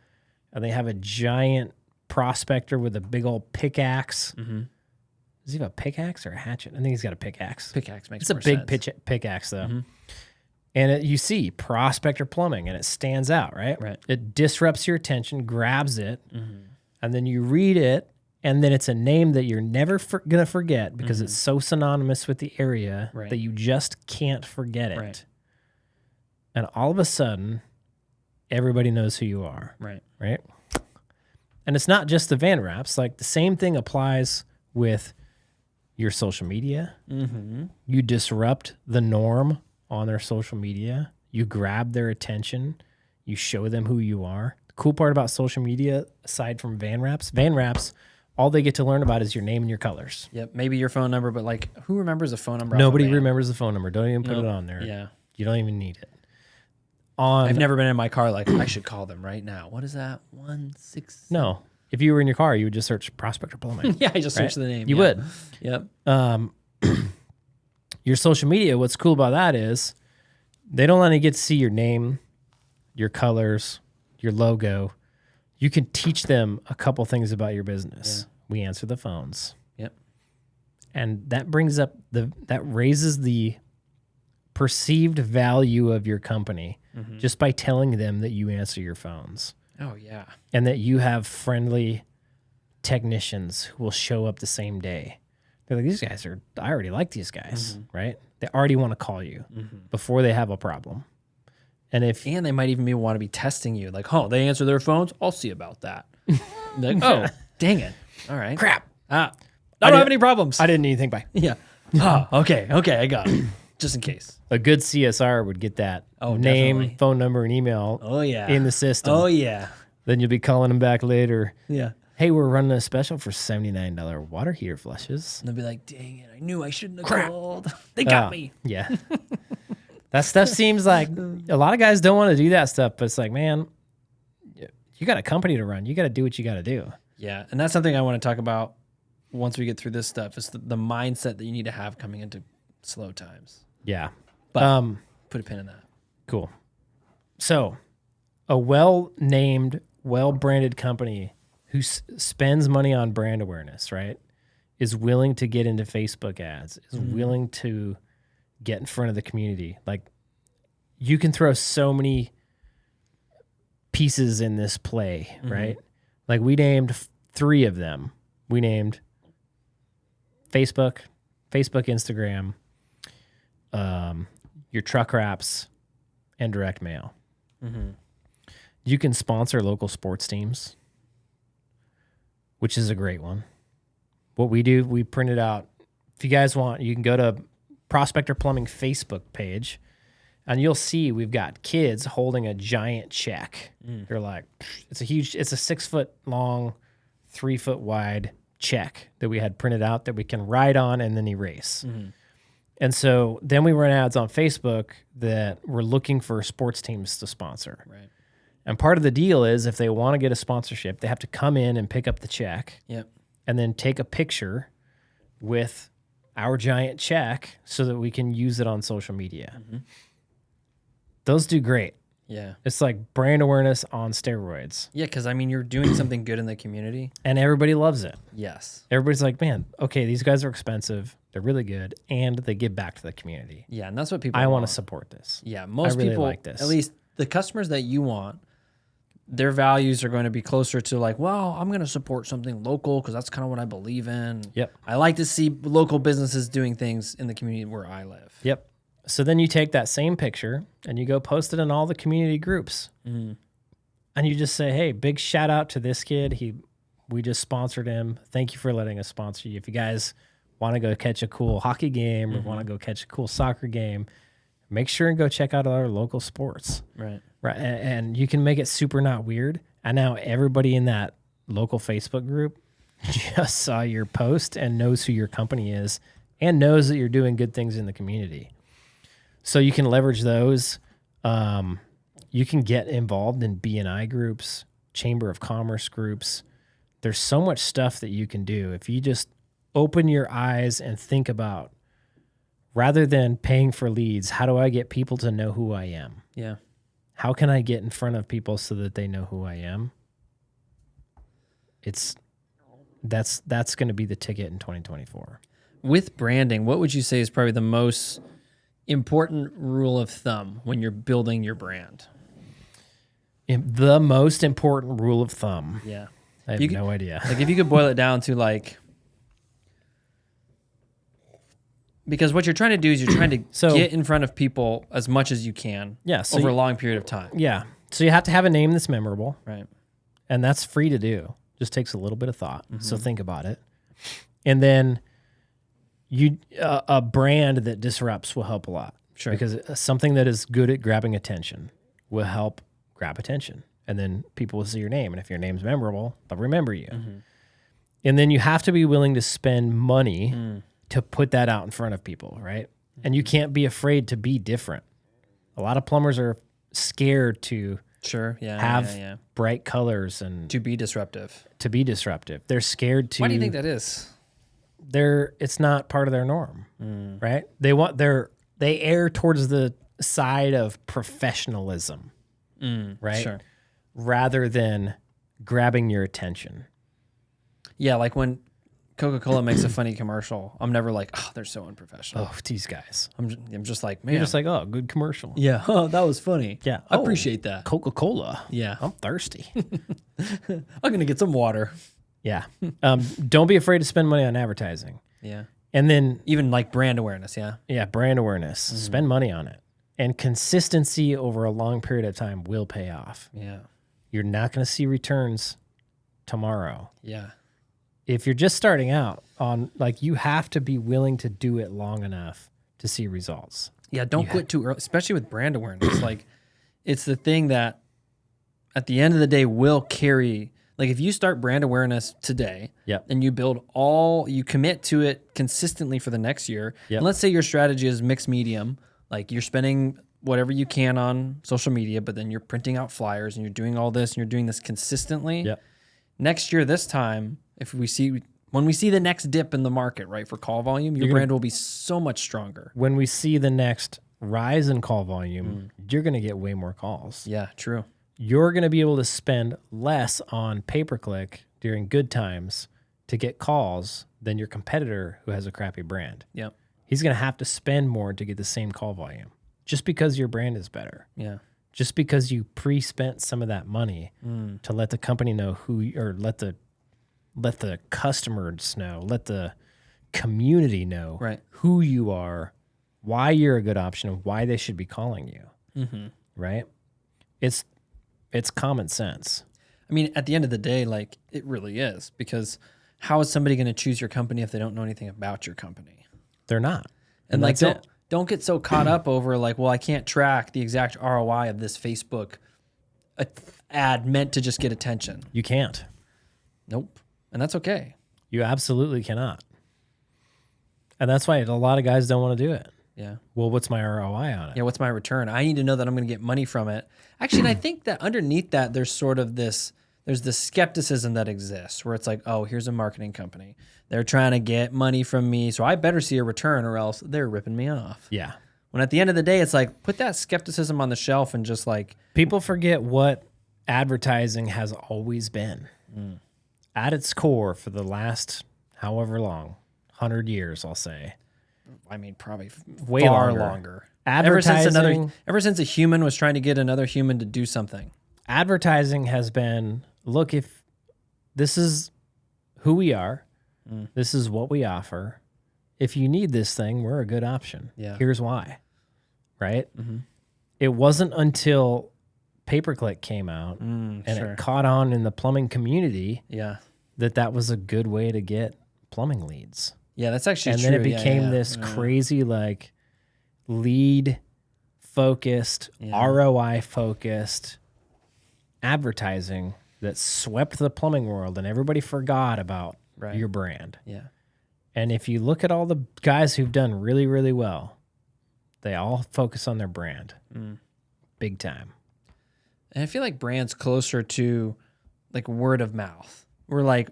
and they have a giant Prospector with a big old pickaxe. Does he have a pickaxe or a hatchet? I think he's got a pickaxe. Pickaxe makes It's a more big sense. pickaxe, though. And you see Prospector Plumbing, and it stands out, right? Right. It disrupts your attention, grabs it, and then you read it, and then it's a name that you're never going to forget because it's so synonymous with the area that you just can't forget it. Right. And all of a sudden, everybody knows who you are. Right. Right? And it's not just the van wraps. Like the same thing applies with your social media. You disrupt the norm on their social media. You grab their attention. You show them who you are. The cool part about social media, aside from van wraps, all they get to learn about is your name and your colors. Yep. Maybe your phone number, but like, who remembers a phone number? Nobody remembers the phone number. Don't even put it on there. Yeah. You don't even need it. I've never been in my car like, I should call them right now. What is that? 1-6. No. If you were in your car, you would just search Prospector Plumbing. Yeah, I just searched the name. You would. Yep. Your social media, what's cool about that is they don't only get to see your name, your colors, your logo. You can teach them a couple things about your business. Yeah. We answer the phones. Yep. And that brings up that raises the perceived value of your company just by telling them that you answer your phones. Oh, yeah. And that you have friendly technicians who will show up the same day. They're like, I already like these guys, right? They already want to call you before they have a problem. And they might even want to be testing you. Like, oh, they answer their phones? I'll see about that. Like, oh, dang it. All right. Crap. I don't have any problems. I didn't need anything by. Yeah. Oh, okay, I got it. Just in case. A good CSR would get that name, definitely. phone number, and email in the system. Oh, yeah. Then you'll be calling them back later. Yeah. Hey, we're running a special for $79 water heater flushes. And they'll be like, dang it, I knew I shouldn't have called. They got me. Yeah. That stuff seems like a lot of guys don't want to do that stuff, but it's like, man, you got a company to run. You got to do what you got to do. Yeah. And that's something I want to talk about once we get through this stuff is the mindset that you need to have coming into slow times. Yeah. But put a pin in that. Cool. So a well-named, well-branded company who spends money on brand awareness, right, is willing to get into Facebook ads, is willing to get in front of the community. Like, you can throw so many pieces in this play, right? Like, we named 3 of them. We named Facebook, Instagram, your truck wraps, and direct mail. You can sponsor local sports teams, which is a great one. What we do, we print it out. If you guys want, you can go to Prospector Plumbing Facebook page, and you'll see we've got kids holding a giant check. They're like, it's a 6-foot long, 3-foot wide check that we had printed out that we can write on and then erase. And so then we run ads on Facebook that we're looking for sports teams to sponsor. Right. And part of the deal is if they want to get a sponsorship, they have to come in and pick up the check. Yep. And then take a picture with our giant check so that we can use it on social media. Those do great. Yeah. It's like brand awareness on steroids. Yeah, because I mean, you're doing something good in the community. And everybody loves it. Yes. Everybody's like, man, okay, these guys are expensive. They're really good. And they give back to the community. Yeah, and that's what people I want to support this. Yeah, most really people, like this. at least the customers that you want, their values are going to be closer to like, well, I'm going to support something local because that's kind of what I believe in. Yep. I like to see local businesses doing things in the community where I live. Yep. So then you take that same picture and you go post it in all the community groups. And you just say, hey, big shout out to this kid. We just sponsored him. Thank you for letting us sponsor you. If you guys want to go catch a cool hockey game or want to go catch a cool soccer game, make sure and go check out our local sports. Right. Right. And you can make it super not weird. And now everybody in that local Facebook group just saw your post and knows who your company is and knows that you're doing good things in the community. So you can leverage those. You can get involved in B&I groups, Chamber of Commerce groups. There's so much stuff that you can do if you just open your eyes and think about, rather than paying for leads, how do I get people to know who I am? Yeah. How can I get in front of people so that they know who I am? That's going to be the ticket in 2024. With branding, what would you say is probably the most important rule of thumb when you're building your brand? The most important rule of thumb. Yeah. I have no idea. Like if you could boil it down to like, because what you're trying to do is you're trying to get in front of people as much as you can over a long period of time. Yeah. So you have to have a name that's memorable. Right. And that's free to do. Just takes a little bit of thought. So think about it. And then a brand that disrupts will help a lot. Sure. Because something that is good at grabbing attention will help grab attention. And then people will see your name. And if your name's memorable, they'll remember you. And then you have to be willing to spend money to put that out in front of people, right? And you can't be afraid to be different. A lot of plumbers are scared to have bright colors and to be disruptive. They're scared to. Why do you think that is? It's not part of their norm, right? They err towards the side of professionalism, right? Sure. Rather than grabbing your attention. Yeah, like when Coca-Cola makes a funny commercial, I'm never like, oh, they're so unprofessional. Oh, these guys. I'm just like, man. You're just like, oh, good commercial. Yeah, oh, that was funny. Yeah. I appreciate that. Coca-Cola. Yeah. I'm thirsty. I'm going to get some water. Yeah. Don't be afraid to spend money on advertising. Yeah. And then even like brand awareness, yeah. Yeah, brand awareness. Spend money on it. And consistency over a long period of time will pay off. Yeah. You're not going to see returns tomorrow. Yeah. If you're just starting out on, like, you have to be willing to do it long enough to see results. Yeah, don't quit too early, especially with brand awareness. Like, it's the thing that at the end of the day will carry. Like, if you start brand awareness today and you you commit to it consistently for the next year, and let's say your strategy is mixed medium, like you're spending whatever you can on social media, but then you're printing out flyers and you're doing all this and you're doing this consistently. Next year, this time, when we see the next dip in the market, right, for call volume, your brand will be so much stronger. When we see the next rise in call volume, you're going to get way more calls. Yeah, true. You're going to be able to spend less on pay-per-click during good times to get calls than your competitor who has a crappy brand. Yep. He's going to have to spend more to get the same call volume just because your brand is better. Yeah. Just because you pre-spent some of that money to let the company know or let the customers know, let the community know who you are, why you're a good option, and why they should be calling you. Right? It's common sense. I mean, at the end of the day, like, it really is, because how is somebody going to choose your company if they don't know anything about your company? They're not. And like, don't get so caught up over like, well, I can't track the exact ROI of this Facebook ad meant to just get attention. You can't. Nope. And that's okay. You absolutely cannot. And that's why a lot of guys don't want to do it. Yeah. Well, what's my ROI on it? Yeah, what's my return? I need to know that I'm going to get money from it. Actually, and I think that underneath that, there's this skepticism that exists where it's like, oh, here's a marketing company. They're trying to get money from me, so I better see a return or else they're ripping me off. Yeah. When at the end of the day, it's like, put that skepticism on the shelf and just like... People forget what advertising has always been. At its core for the last however long, 100 years, I'll say. I mean, probably Way far longer. longer. Advertising, Ever since a human was trying to get another human to do something. advertising has been, look, if this is who we are, this is what we offer. If you need this thing, we're a good option. Yeah. Here's why. Right? It wasn't until pay-per-click came out and it caught on in the plumbing community that was a good way to get plumbing leads. Yeah, that's actually and true. then it became this crazy like lead focused, ROI focused advertising that swept the plumbing world and everybody forgot about your brand. Yeah. And if you look at all the guys who've done really, really well, they all focus on their brand big time. And I feel like brand's closer to like word of mouth. We're like,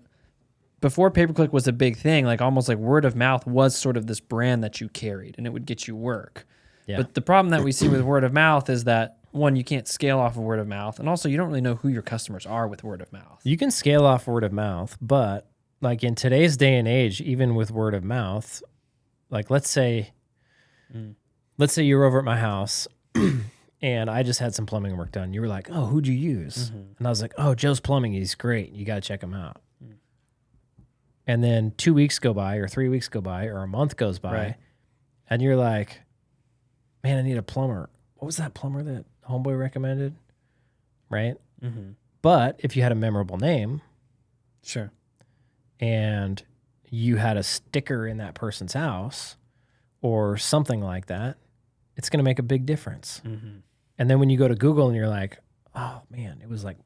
before pay-per-click was a big thing, like almost like word of mouth was sort of this brand that you carried and it would get you work. Yeah. But the problem that we see with word of mouth is that, one, you can't scale off of word of mouth. And also you don't really know who your customers are with word of mouth. You can scale off word of mouth, but like in today's day and age, even with word of mouth, like let's say you're over at my house and I just had some plumbing work done. You were like, oh, who'd you use? And I was like, oh, Joe's Plumbing. He's great. You got to check him out. And then 2 weeks go by or 3 weeks go by or a month goes by and you're like, man, I need a plumber. What was that plumber that homeboy recommended? Right? But if you had a memorable name. Sure. And you had a sticker in that person's house or something like that, it's going to make a big difference. And then when you go to Google and you're like, oh man, it was like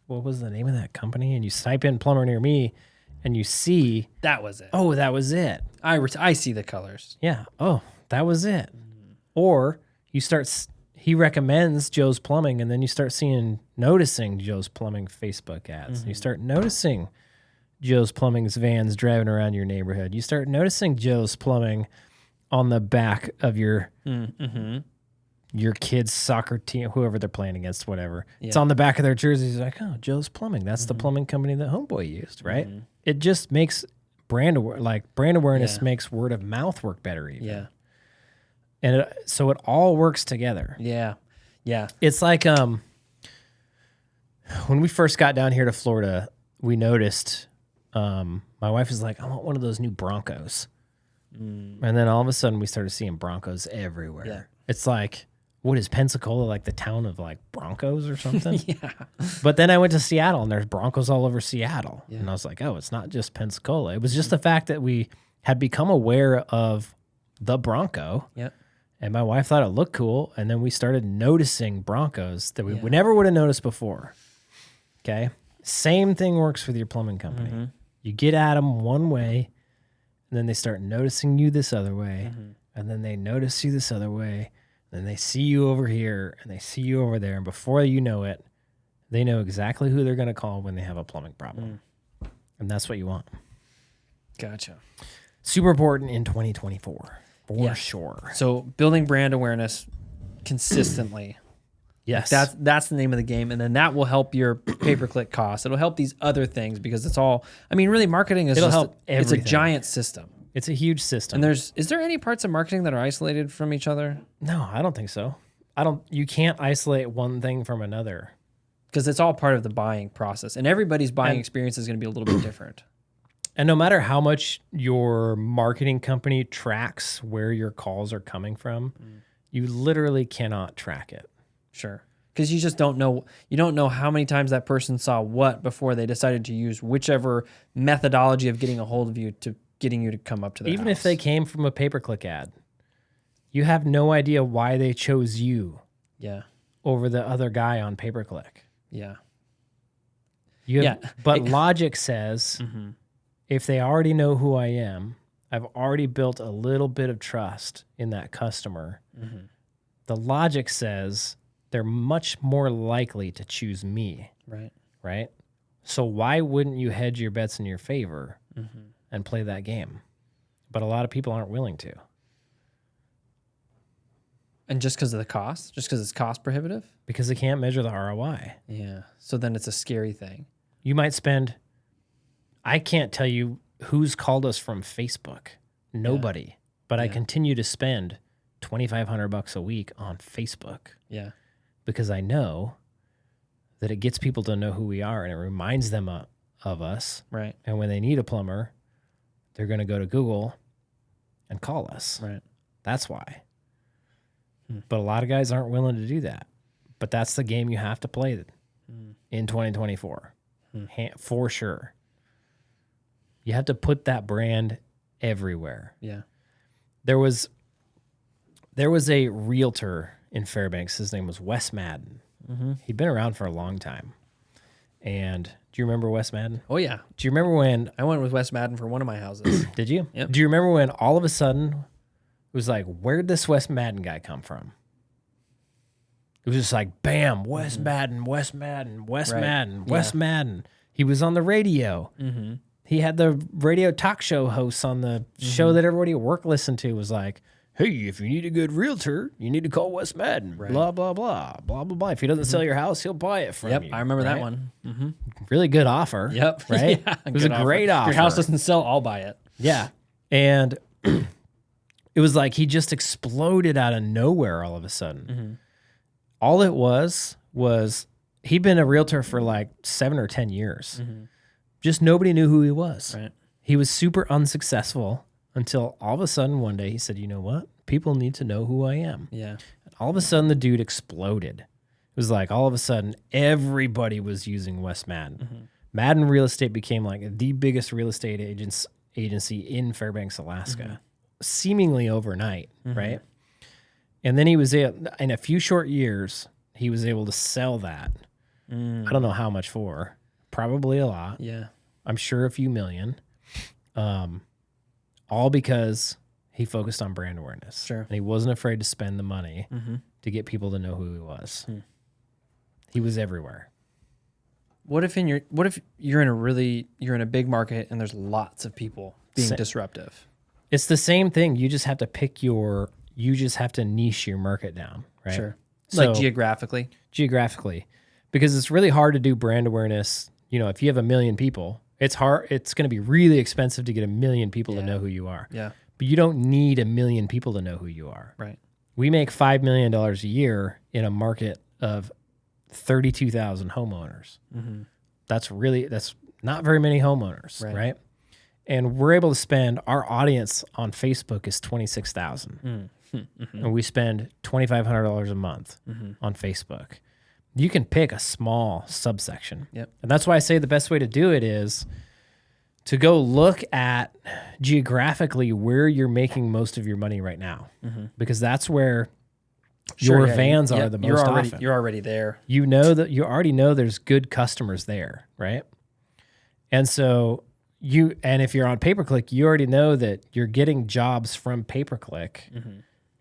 what was the name of that company? And you type in plumber near me and you see. That was it. Oh, that was it. I see the colors. Yeah. Oh, that was it. Or he recommends Joe's Plumbing and then you start noticing Joe's Plumbing Facebook ads. And you start noticing Joe's Plumbing's vans driving around your neighborhood. You start noticing Joe's Plumbing on the back of your kid's soccer team, whoever they're playing against, whatever. Yeah. It's on the back of their jerseys. Like, oh, Joe's Plumbing. That's the plumbing company that Homeboy used, right? It just makes brand awareness makes word of mouth work better even. Yeah. And so it all works together. Yeah. Yeah. It's like when we first got down here to Florida, we noticed my wife was like, I want one of those new Broncos. And then all of a sudden we started seeing Broncos everywhere. Yeah. It's like, what is Pensacola, like the town of like Broncos or something? Yeah. But then I went to Seattle and there's Broncos all over Seattle. Yeah. And I was like, oh, it's not just Pensacola. It was just the fact that we had become aware of the Bronco. Yep. And my wife thought it looked cool. And then we started noticing Broncos that we never would have noticed before. Okay. Same thing works with your plumbing company. You get at them one way, and then they start noticing you this other way, and then they notice you this other way, and then they see you over here, and they see you over there, and before you know it, they know exactly who they're going to call when they have a plumbing problem. And that's what you want. Gotcha. Super important in 2024, for sure. So building brand awareness consistently. Yes. That's the name of the game. And then that will help your pay-per-click costs. It'll help these other things because it's all, I mean, really marketing is it's a giant system. It's a huge system. And is there any parts of marketing that are isolated from each other? No, I don't think so. You can't isolate one thing from another. Because it's all part of the buying process. And everybody's buying experience is going to be a little bit different. And no matter how much your marketing company tracks where your calls are coming from, you literally cannot track it. Sure. Because you just don't know. You don't know how many times that person saw what before they decided to use whichever methodology of getting a hold of you to getting you to come up to their Even house. if they came from a pay-per-click ad, you have no idea why they chose you over the other guy on pay-per-click. Yeah. But logic says if they already know who I am, I've already built a little bit of trust in that customer. The logic says they're much more likely to choose me. Right? So why wouldn't you hedge your bets in your favor and play that game? But a lot of people aren't willing to. And just because of the cost? Just because it's cost prohibitive? Because they can't measure the ROI. Yeah. So then it's a scary thing. You might spend, I can't tell you who's called us from Facebook. Nobody. But I continue to spend $2,500 a week on Facebook. Yeah. Because I know that it gets people to know who we are and it reminds them of us. Right. And when they need a plumber, they're going to go to Google and call us. Right. That's why. But a lot of guys aren't willing to do that. But that's the game you have to play in 2024. For sure. You have to put that brand everywhere. Yeah. There was a realtor in Fairbanks. His name was Wes Madden. He'd been around for a long time. And do you remember Wes Madden? Oh, yeah. Do you remember when... I went with Wes Madden for one of my houses. Did you? Yep. Do you remember when all of a sudden it was like, where'd this Wes Madden guy come from? It was just like, bam, Wes Madden, Wes Madden, Wes Madden, Wes Madden. He was on the radio. He had the radio talk show hosts on the show that everybody at work listened to. Was like, hey, if you need a good realtor, you need to call Wes Madden. Right. Blah, blah, blah, blah, blah, blah. If he doesn't sell your house, he'll buy it from you. Yep, I remember that one. Really good offer. Yep. Right? Yeah, it was a great offer. If your house doesn't sell, I'll buy it. Yeah. And it was like he just exploded out of nowhere all of a sudden. All it was he'd been a realtor for like 7 or 10 years. Just nobody knew who he was. Right. He was super unsuccessful until all of a sudden one day he said, you know what? People need to know who I am. Yeah. And all of a sudden the dude exploded. It was like all of a sudden everybody was using Wes Madden. Madden Real Estate became like the biggest real estate agency in Fairbanks, Alaska, seemingly overnight, right? And then he was in a few short years, he was able to sell that. I don't know how much for. Probably a lot. Yeah. I'm sure a few million. All because he focused on brand awareness. Sure. And he wasn't afraid to spend the money to get people to know who he was. He was everywhere. What if you're in a big market and there's lots of people being disruptive? It's the same thing. You just have to you just have to niche your market down, right? Sure. So, Like geographically. Because it's really hard to do brand awareness. You know, if you have 1 million people, it's hard. It's going to be really expensive to get 1 million people to know who you are. Yeah. But you don't need 1 million people to know who you are. Right. We make $5 million a year in a market of 32,000 homeowners. That's not very many homeowners, right? And we're able to spend, our audience on Facebook is 26,000. And we spend $2,500 a month on Facebook. You can pick a small subsection. Yep. And that's why I say the best way to do it is to go look at geographically where you're making most of your money right now. Because that's where your vans are the most often. You're already there. You know that you already know there's good customers there, right? And so if you're on pay-per-click, you already know that you're getting jobs from pay-per-click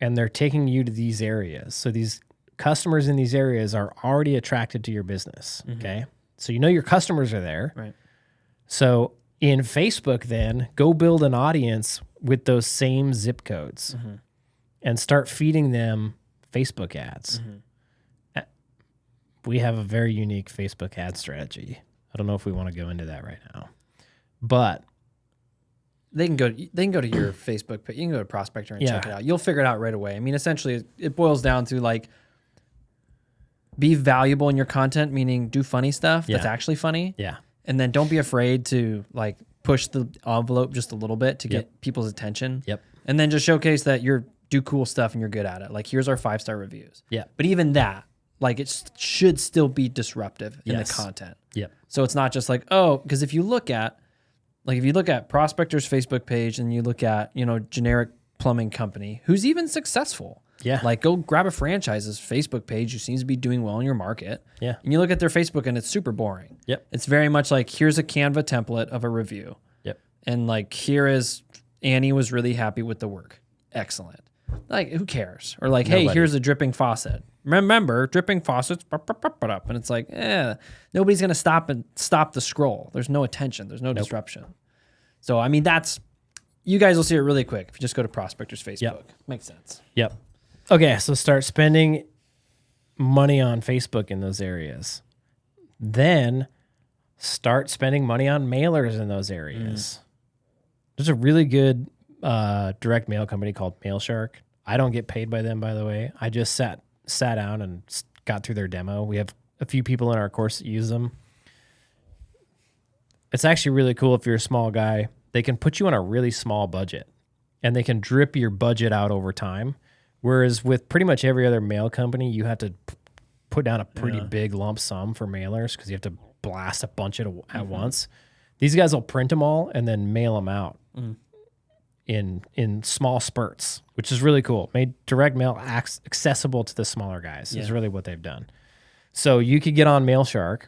and they're taking you to these areas. So these customers in these areas are already attracted to your business, okay? So you know your customers are there. Right. So in Facebook then, go build an audience with those same zip codes and start feeding them Facebook ads. We have a very unique Facebook ad strategy. I don't know if we want to go into that right now. But they can go to your Facebook page. You can go to Prospector and check it out. You'll figure it out right away. I mean, essentially it boils down to like be valuable in your content, meaning do funny stuff that's actually funny. Yeah. And then don't be afraid to like push the envelope just a little bit to get people's attention. Yep. And then just showcase that do cool stuff and you're good at it. Like here's our 5-star reviews. Yeah. But even that, like it should still be disruptive in the content. Yep. So it's not just like, because if you look at Prospector's Facebook page and you look at, generic plumbing company who's even successful. Yeah. Like go grab a franchise's Facebook page who seems to be doing well in your market. Yeah. And you look at their Facebook and it's super boring. Yep. It's very much like, here's a Canva template of a review. Yep. And like, here is Annie was really happy with the work. Excellent. Like, who cares? Or like, hey, here's a dripping faucet. Remember, dripping faucets, and it's like, nobody's going to stop the scroll. There's no attention. There's no disruption. So, I mean, you guys will see it really quick if you just go to Prospector's Facebook. Yep. Makes sense. Yep. Okay, so start spending money on Facebook in those areas. Then start spending money on mailers in those areas. There's a really good direct mail company called MailShark. I don't get paid by them, by the way. I just sat down and got through their demo. We have a few people in our course that use them. It's actually really cool if you're a small guy. They can put you on a really small budget, and they can drip your budget out over time. Whereas with pretty much every other mail company, you have to put down a pretty big lump sum for mailers because you have to blast a bunch at once. These guys will print them all and then mail them out in small spurts, which is really cool. Made direct mail accessible to the smaller guys is really what they've done. So you could get on MailShark,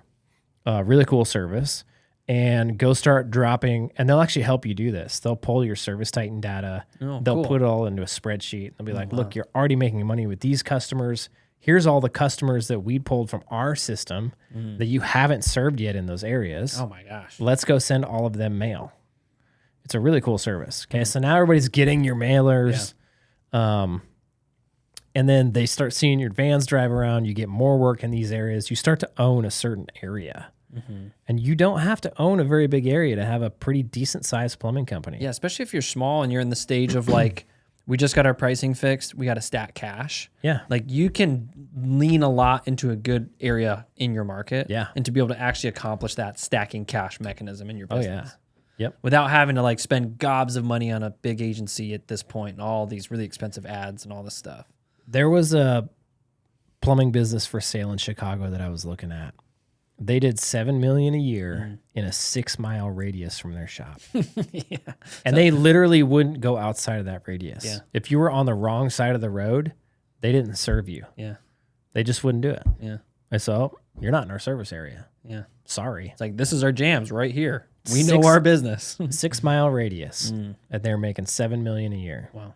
really cool service, and go start dropping, and they'll actually help you do this. They'll pull your Service Titan data. They'll put it all into a spreadsheet. They'll be like, look, you're already making money with these customers. Here's all the customers that we pulled from our system that you haven't served yet in those areas. Oh my gosh. Let's go send all of them mail. It's a really cool service. Okay, so now everybody's getting your mailers. And then they start seeing your vans drive around. You get more work in these areas. You start to own a certain area. And you don't have to own a very big area to have a pretty decent sized plumbing company. Yeah, especially if you're small and you're in the stage of like, we just got our pricing fixed. We got to stack cash. Yeah. Like you can lean a lot into a good area in your market. Yeah. And to be able to actually accomplish that stacking cash mechanism in your business. Oh, yeah. Yep. Without having to like spend gobs of money on a big agency at this point and all these really expensive ads and all this stuff. There was a plumbing business for sale in Chicago that I was looking at. They did $7 million a year in a 6-mile radius from their shop. And they literally wouldn't go outside of that radius. Yeah. If you were on the wrong side of the road, they didn't serve you. Yeah. They just wouldn't do it. Yeah. And so you're not in our service area. Yeah. Sorry. It's like, this is our jams right here. We know our business. 6-mile radius. And they're making $7 million a year. Wow.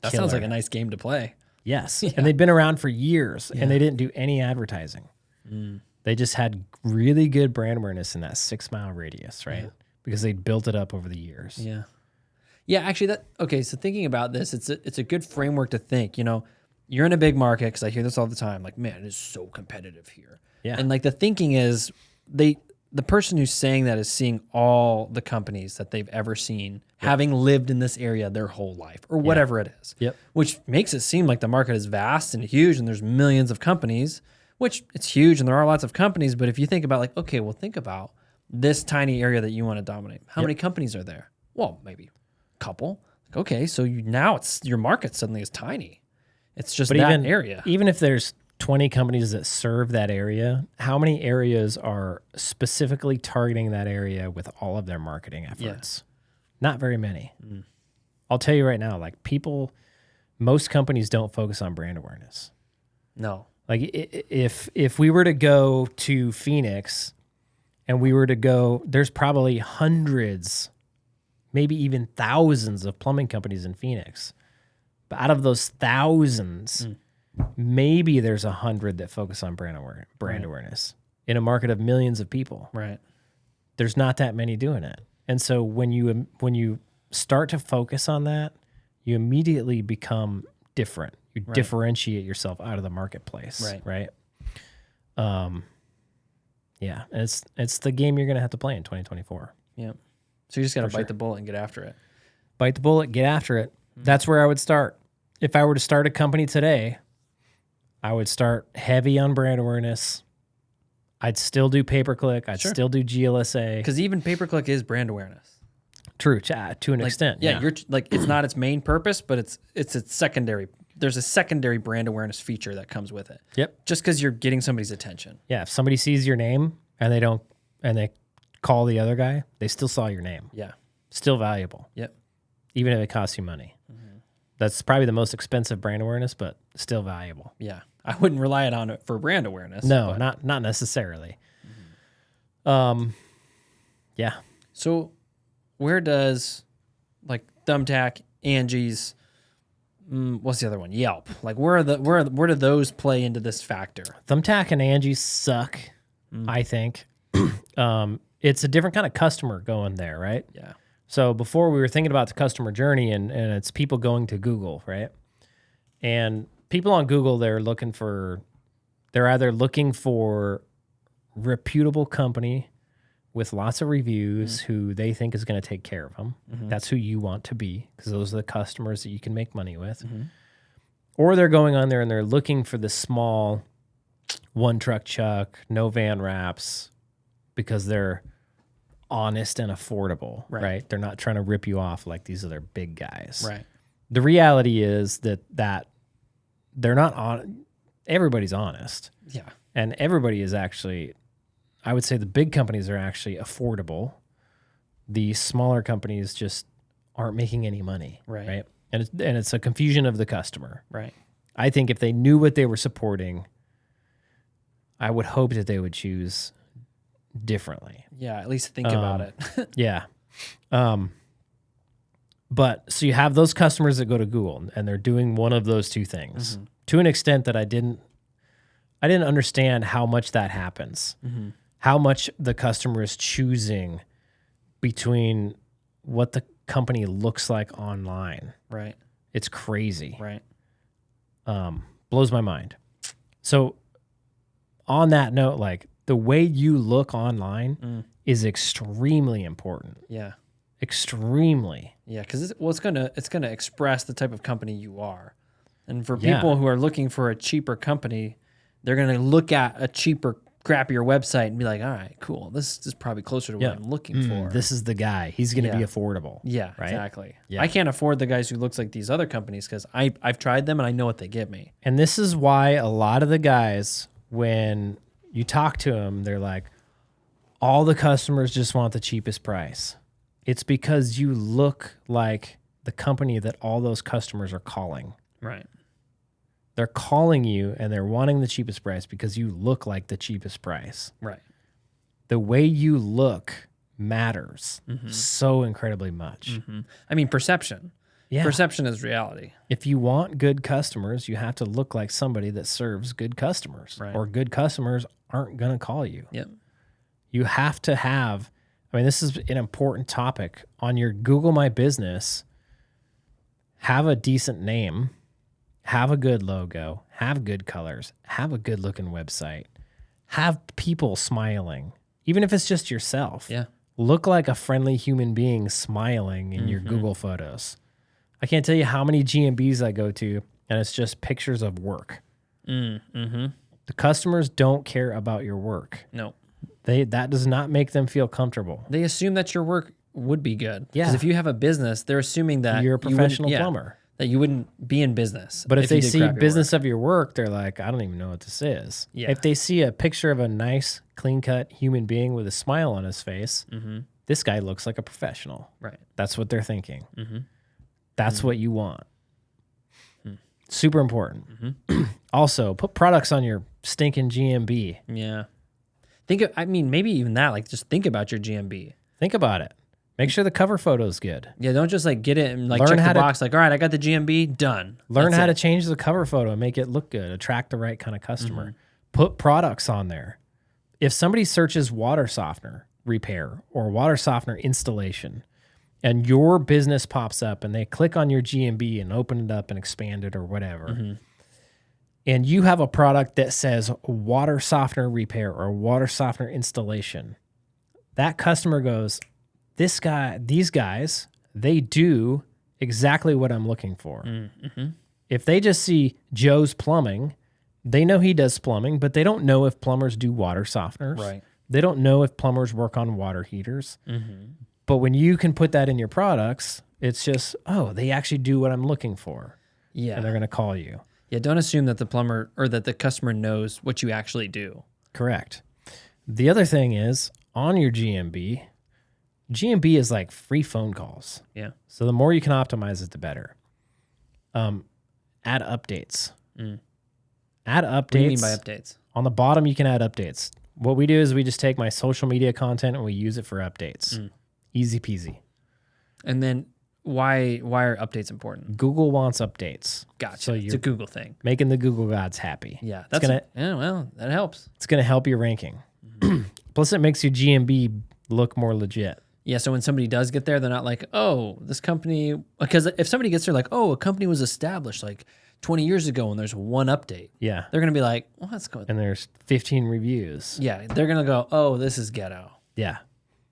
That sounds like a nice game to play. Yes. Yeah. And they'd been around for years and they didn't do any advertising. They just had really good brand awareness in that 6-mile radius, right? Yeah. Because they built it up over the years. Yeah. Yeah, actually okay, so thinking about this, it's a good framework to think, you know, you're in a big market, because I hear this all the time, like, man, it is so competitive here. Yeah. And like the thinking is the person who's saying that is seeing all the companies that they've ever seen, having lived in this area their whole life or whatever it is. Yep. Which makes it seem like the market is vast and huge and there's millions of companies. Which it's huge and there are lots of companies, but if you think about like, okay, well, think about this tiny area that you want to dominate. How many companies are there? Well, maybe a couple. Like, okay, so now your market suddenly is tiny. It's just that area. Even if there's 20 companies that serve that area, how many areas are specifically targeting that area with all of their marketing efforts? Yeah. Not very many. I'll tell you right now, like most companies don't focus on brand awareness. No. Like if we were to go to Phoenix and we were to go, there's probably hundreds, maybe even thousands of plumbing companies in Phoenix. But out of those thousands, maybe there's 100 that focus on brand awareness in a market of millions of people. Right. There's not that many doing it. And so when you start to focus on that, you immediately become different. You differentiate yourself out of the marketplace, right? Yeah, and it's the game you're going to have to play in 2024. Yeah. So you just got to bite the bullet and get after it. Bite the bullet, get after it. That's where I would start. If I were to start a company today, I would start heavy on brand awareness. I'd still do pay-per-click. I'd still do GLSA. Because even pay-per-click is brand awareness. True, to an extent. Yeah, you're like, it's not its main purpose, but it's a secondary. There's a secondary brand awareness feature that comes with it. Yep. Just because you're getting somebody's attention. Yeah, if somebody sees your name and they call the other guy, they still saw your name. Yeah. Still valuable. Yep. Even if it costs you money. That's probably the most expensive brand awareness, but still valuable. Yeah. I wouldn't rely on it for brand awareness. No, not necessarily. Yeah. So where does like Thumbtack, Angie's, what's the other one? Yelp. Like where do those play into this factor? Thumbtack and Angie suck, I think. It's a different kind of customer going there, right? Yeah. So before we were thinking about the customer journey and it's people going to Google, right? And people on Google, they're either looking for reputable company with lots of reviews who they think is going to take care of them. That's who you want to be, because those are the customers that you can make money with. Or they're going on there and they're looking for the small one truck chuck, no van wraps, because they're honest and affordable, right? They're not trying to rip you off like these other big guys. Right. The reality is that they're not on. Everybody's honest. Yeah. And everybody is actually, I would say the big companies are actually affordable. The smaller companies just aren't making any money. Right. And it's a confusion of the customer. Right. I think if they knew what they were supporting, I would hope that they would choose differently. Yeah, at least think about it. Yeah. But so you have those customers that go to Google and they're doing one of those two things to an extent that I didn't understand how much that happens, how much the customer is choosing between what the company looks like online. Right. It's crazy. Right. Blows my mind. So on that note, like the way you look online is extremely important. Yeah. Extremely. Yeah, because it's gonna express the type of company you are, and for people who are looking for a cheaper company, they're gonna look at a cheaper, crappier website and be like, all right, cool, this is probably closer to what I'm looking for. This is the guy. He's gonna be affordable. Yeah, right? exactly. Yeah. I can't afford the guys who looks like these other companies because I've tried them and I know what they get me. And this is why a lot of the guys, when you talk to them, they're like, all the customers just want the cheapest price. It's because you look like the company that all those customers are calling. Right. They're calling you and they're wanting the cheapest price because you look like the cheapest price. Right. The way you look matters so incredibly much. I mean, perception. Yeah. Perception is reality. If you want good customers, you have to look like somebody that serves good customers, or good customers aren't going to call you. Yep. You have to have, I mean, this is an important topic on your Google My Business. Have a decent name, have a good logo, have good colors, have a good looking website, have people smiling, even if it's just yourself. Yeah. Look like a friendly human being smiling in your Google photos. I can't tell you how many GMBs I go to, and it's just pictures of work. The customers don't care about your work. No. That does not make them feel comfortable. They assume that your work would be good. Yeah. Because if you have a business, they're assuming that You're a professional plumber. That you wouldn't be in business. But if they you did see crappy business of your work, they're like, I don't even know what this is. Yeah. If they see a picture of a nice, clean-cut human being with a smile on his face, this guy looks like a professional. Right. That's what they're thinking. That's what you want. Super important. Also, put products on your stinking GMB. Yeah. Maybe even that, like just think about your GMB. Think about it. Make sure the cover photo's good. Yeah, don't just like get it and like Learn check how the to- box, like, all right, I got the GMB, done. Learn That's how it. to change the cover photo and make it look good, attract the right kind of customer. Put products on there. If somebody searches water softener repair or water softener installation and your business pops up and they click on your GMB and open it up and expand it or whatever, and you have a product that says water softener repair or water softener installation, that customer goes, these guys, they do exactly what I'm looking for. If they just see Joe's Plumbing, they know he does plumbing, but they don't know if plumbers do water softeners. Right. They don't know if plumbers work on water heaters. But when you can put that in your products, it's just, oh, they actually do what I'm looking for. Yeah. And they're going to call you. Yeah, don't assume that the plumber or that the customer knows what you actually do. Correct. The other thing is, on your GMB is like free phone calls. Yeah. So the more you can optimize it, the better. Add updates. Add updates. What do you mean by updates? On the bottom, you can add updates. What we do is we just take my social media content and we use it for updates. Easy peasy. And then why are updates important? Google wants updates. Gotcha. So It's you're a Google thing. making the Google gods happy. Yeah. That helps. It's gonna help your ranking. Plus, it makes your GMB look more legit. Yeah, so when somebody does get there, they're not like, oh, this company, because if somebody gets there like, oh, a company was established like 20 years ago when there's one update. Yeah. They're going to be like, well, let's go. And there's 15 reviews. Yeah. They're going to go, oh, this is ghetto. Yeah.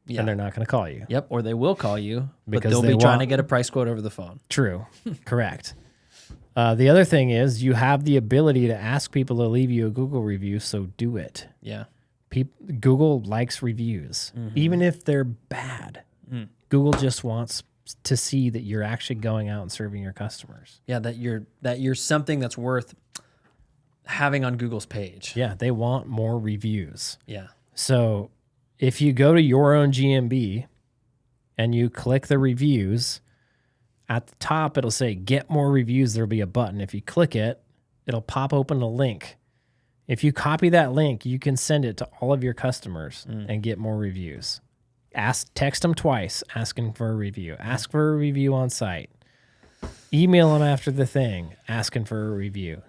Yeah. And they're not going to call you. Yep. Or they will call you, but Because they'll they be trying to want- get a price quote over the phone. True. Correct. The other thing is you have the ability to ask people to leave you a Google review, so do it. Yeah. Google likes reviews, even if they're bad. Google just wants to see that you're actually going out and serving your customers. Yeah. That you're something that's worth having on Google's page. Yeah, they want more reviews. Yeah. So if you go to your own GMB and you click the reviews, at the top it'll say get more reviews. There'll be a button. If you click it, it'll pop open a link. If you copy that link, you can send it to all of your customers and get more reviews. Text them twice asking for a review. Ask for a review on site. Email them after the thing asking for a review.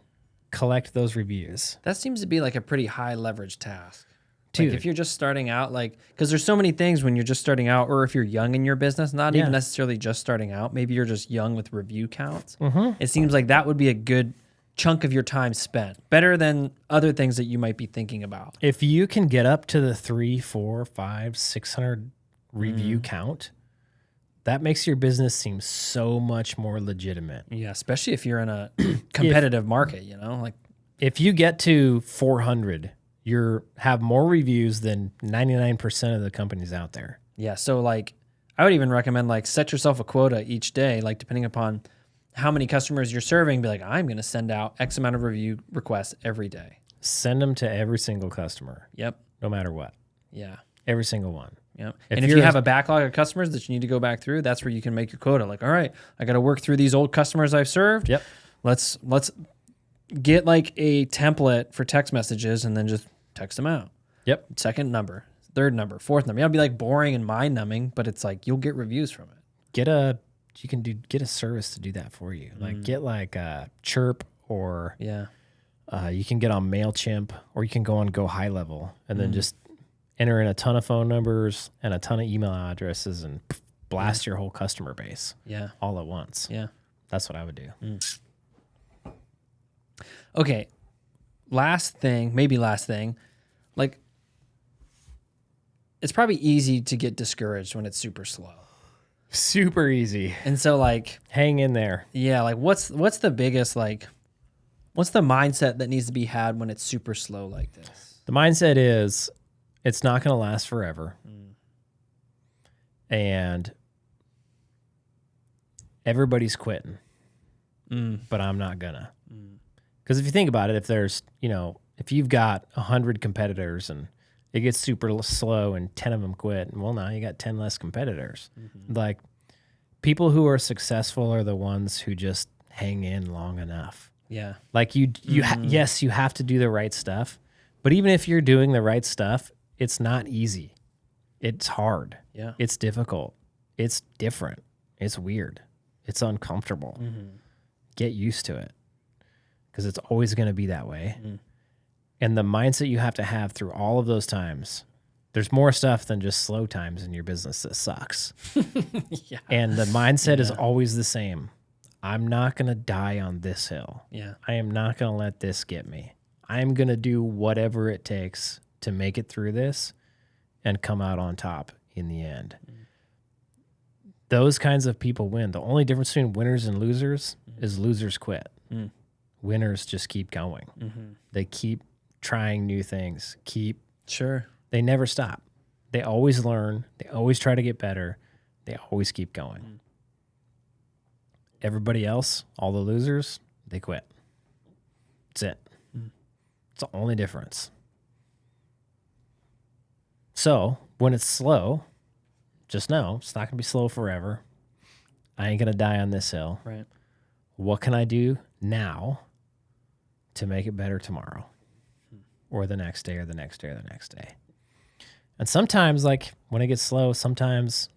Collect those reviews. That seems to be like a pretty high leverage task. Dude. Like if you're just starting out, like, because there's so many things when you're just starting out, or if you're young in your business, not even necessarily just starting out, maybe you're just young with review counts. It seems like that would be a good chunk of your time spent, better than other things that you might be thinking about. If you can get up to the 300, 400, 500, 600 review count, that makes your business seem so much more legitimate. Yeah, especially if you're in a competitive market, you know, like If you get to 400, you have more reviews than 99% of the companies out there. yeah. So like, I would even recommend like set yourself a quota each day, like depending upon how many customers you're serving. Be like, I'm going to send out X amount of review requests every day. Send them to every single customer, Yep. no matter what. Yeah. Every single one. Yep. If And if you're you a- have a backlog of customers that you need to go back through, that's where you can make your quota. Like, all right, I got to work through these old customers I've served. Yep. Let's get like a template for text messages and then just text them out. Yep. Second number, third number, fourth number. It'll be like boring and mind numbing, but it's like you'll get reviews from it. Get a service to do that for you. Like get like a Chirp, or Yeah. you can get on MailChimp, or you can go on Go High Level and then just enter in a ton of phone numbers and a ton of email addresses and blast your whole customer base Yeah. all at once. Yeah. That's what I would do. Okay. Last thing, like it's probably easy to get discouraged when it's super slow. Super easy. And so like, Hang in there. yeah, like what's the biggest, like, what's the mindset that needs to be had when it's super slow like this? The mindset is it's not going to last forever. And everybody's quitting, but I'm not gonna. Because if you think about it, if there's, if you've got 100 competitors and it gets super slow and 10 of them quit, well, now you got 10 less competitors. Like, people who are successful are the ones who just hang in long enough. Yeah. Like yes, you have to do the right stuff, but even if you're doing the right stuff, it's not easy. It's hard. Yeah. It's difficult. It's different. It's weird. It's uncomfortable. Get used to it, because it's always going to be that way. And the mindset you have to have through all of those times, there's more stuff than just slow times in your business that sucks. Yeah. And the mindset is always the same. I'm not going to die on this hill. Yeah. I am not going to let this get me. I'm going to do whatever it takes to make it through this and come out on top in the end. Those kinds of people win. The only difference between winners and losers is losers quit. Winners just keep going. They keep trying new things. Sure. They never stop. They always learn. They always try to get better. They always keep going. Everybody else, all the losers, they quit. That's it. It's the only difference. So when it's slow, just know it's not going to be slow forever. I ain't going to die on this hill. Right. What can I do now to make it better tomorrow, or the next day, or the next day, or the next day? And sometimes, like, when it gets slow, sometimes,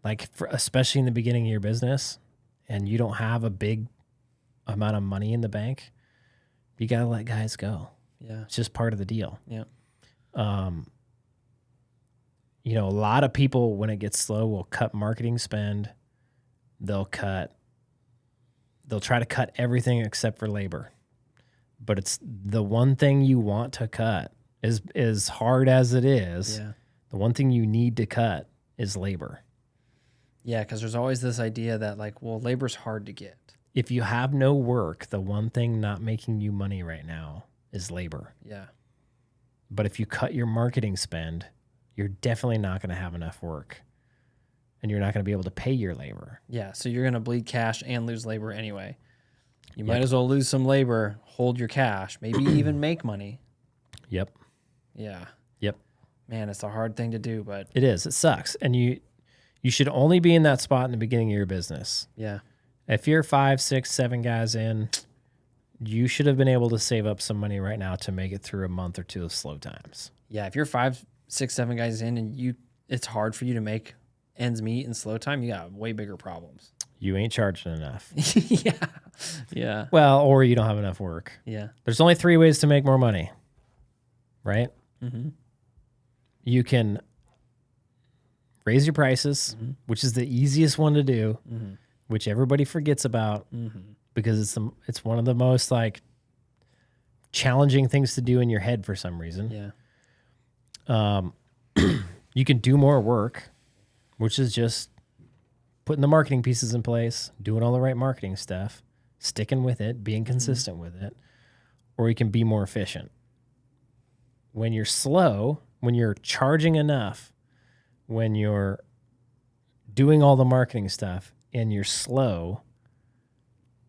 like, especially in the beginning of your business and you don't have a big amount of money in the bank, you got to let guys go. Yeah. It's just part of the deal. Yeah. A lot of people, when it gets slow, will cut marketing spend. They'll cut they'll try to cut everything except for labor. But it's the one thing you want to cut. As hard as it is, the one thing you need to cut is labor. Yeah, because there's always this idea that like, well, labor's hard to get. If you have no work, the one thing not making you money right now is labor. Yeah. But if you cut your marketing spend, you're definitely not going to have enough work. And you're not going to be able to pay your labor. Yeah, so you're going to bleed cash and lose labor anyway. You might as well lose some labor, hold your cash, maybe even make money. Yep. Yeah. Yep. Man, it's a hard thing to do, but it is. It sucks. And you should only be in that spot in the beginning of your business. Yeah. If you're 5, 6, 7 guys in, you should have been able to save up some money right now to make it through a month or two of slow times. Yeah, if you're 5, 6, 7 guys in and it's hard for you to make ends meet in slow time, you got way bigger problems. You ain't charging enough. Yeah. Yeah. Well, or you don't have enough work. Yeah. There's only 3 ways to make more money, right? Mm-hmm. You can raise your prices, which is the easiest one to do, which everybody forgets about because it's one of the most like challenging things to do in your head for some reason. Yeah. You can do more work, which is just putting the marketing pieces in place, doing all the right marketing stuff, sticking with it, being consistent with it, or you can be more efficient. When you're slow, when you're charging enough, when you're doing all the marketing stuff and you're slow,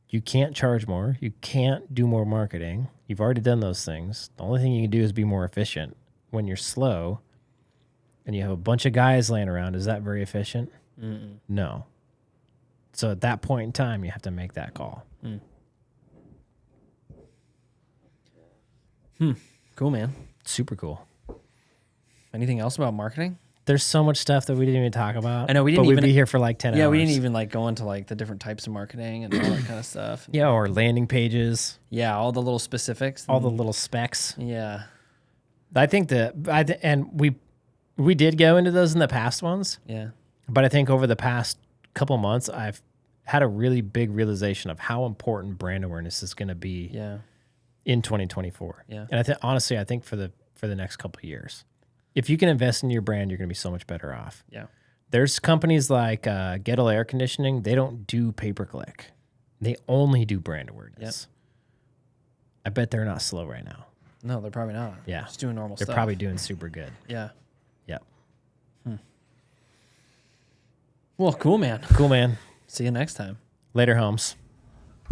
you can't charge more. You can't do more marketing. You've already done those things. The only thing you can do is be more efficient. When you're slow and you have a bunch of guys laying around, is that very efficient? Mm-mm. No. So at that point in time, you have to make that call. Cool, man. Super cool. Anything else about marketing? There's so much stuff that we didn't even talk about. I know we didn't but even we'd be here for like 10 hours. Yeah, we didn't even like go into like the different types of marketing and all that kind of stuff. Yeah, or landing pages. Yeah, all the little specifics. All the little specs. Yeah. I think and we did go into those in the past ones. Yeah. But I think over the past couple months, I've had a really big realization of how important brand awareness is going to be in 2024. Yeah. And honestly, I think for the next couple of years, if you can invest in your brand, you're going to be so much better off. Yeah. There's companies like Gettle Air Conditioning. They don't do pay-per-click. They only do brand awareness. Yep. I bet they're not slow right now. No, they're probably not. Yeah. Just doing normal They're stuff. probably doing super good. Yeah. Yep. Well, cool, man. Cool, man. See you next time. Later, Holmes.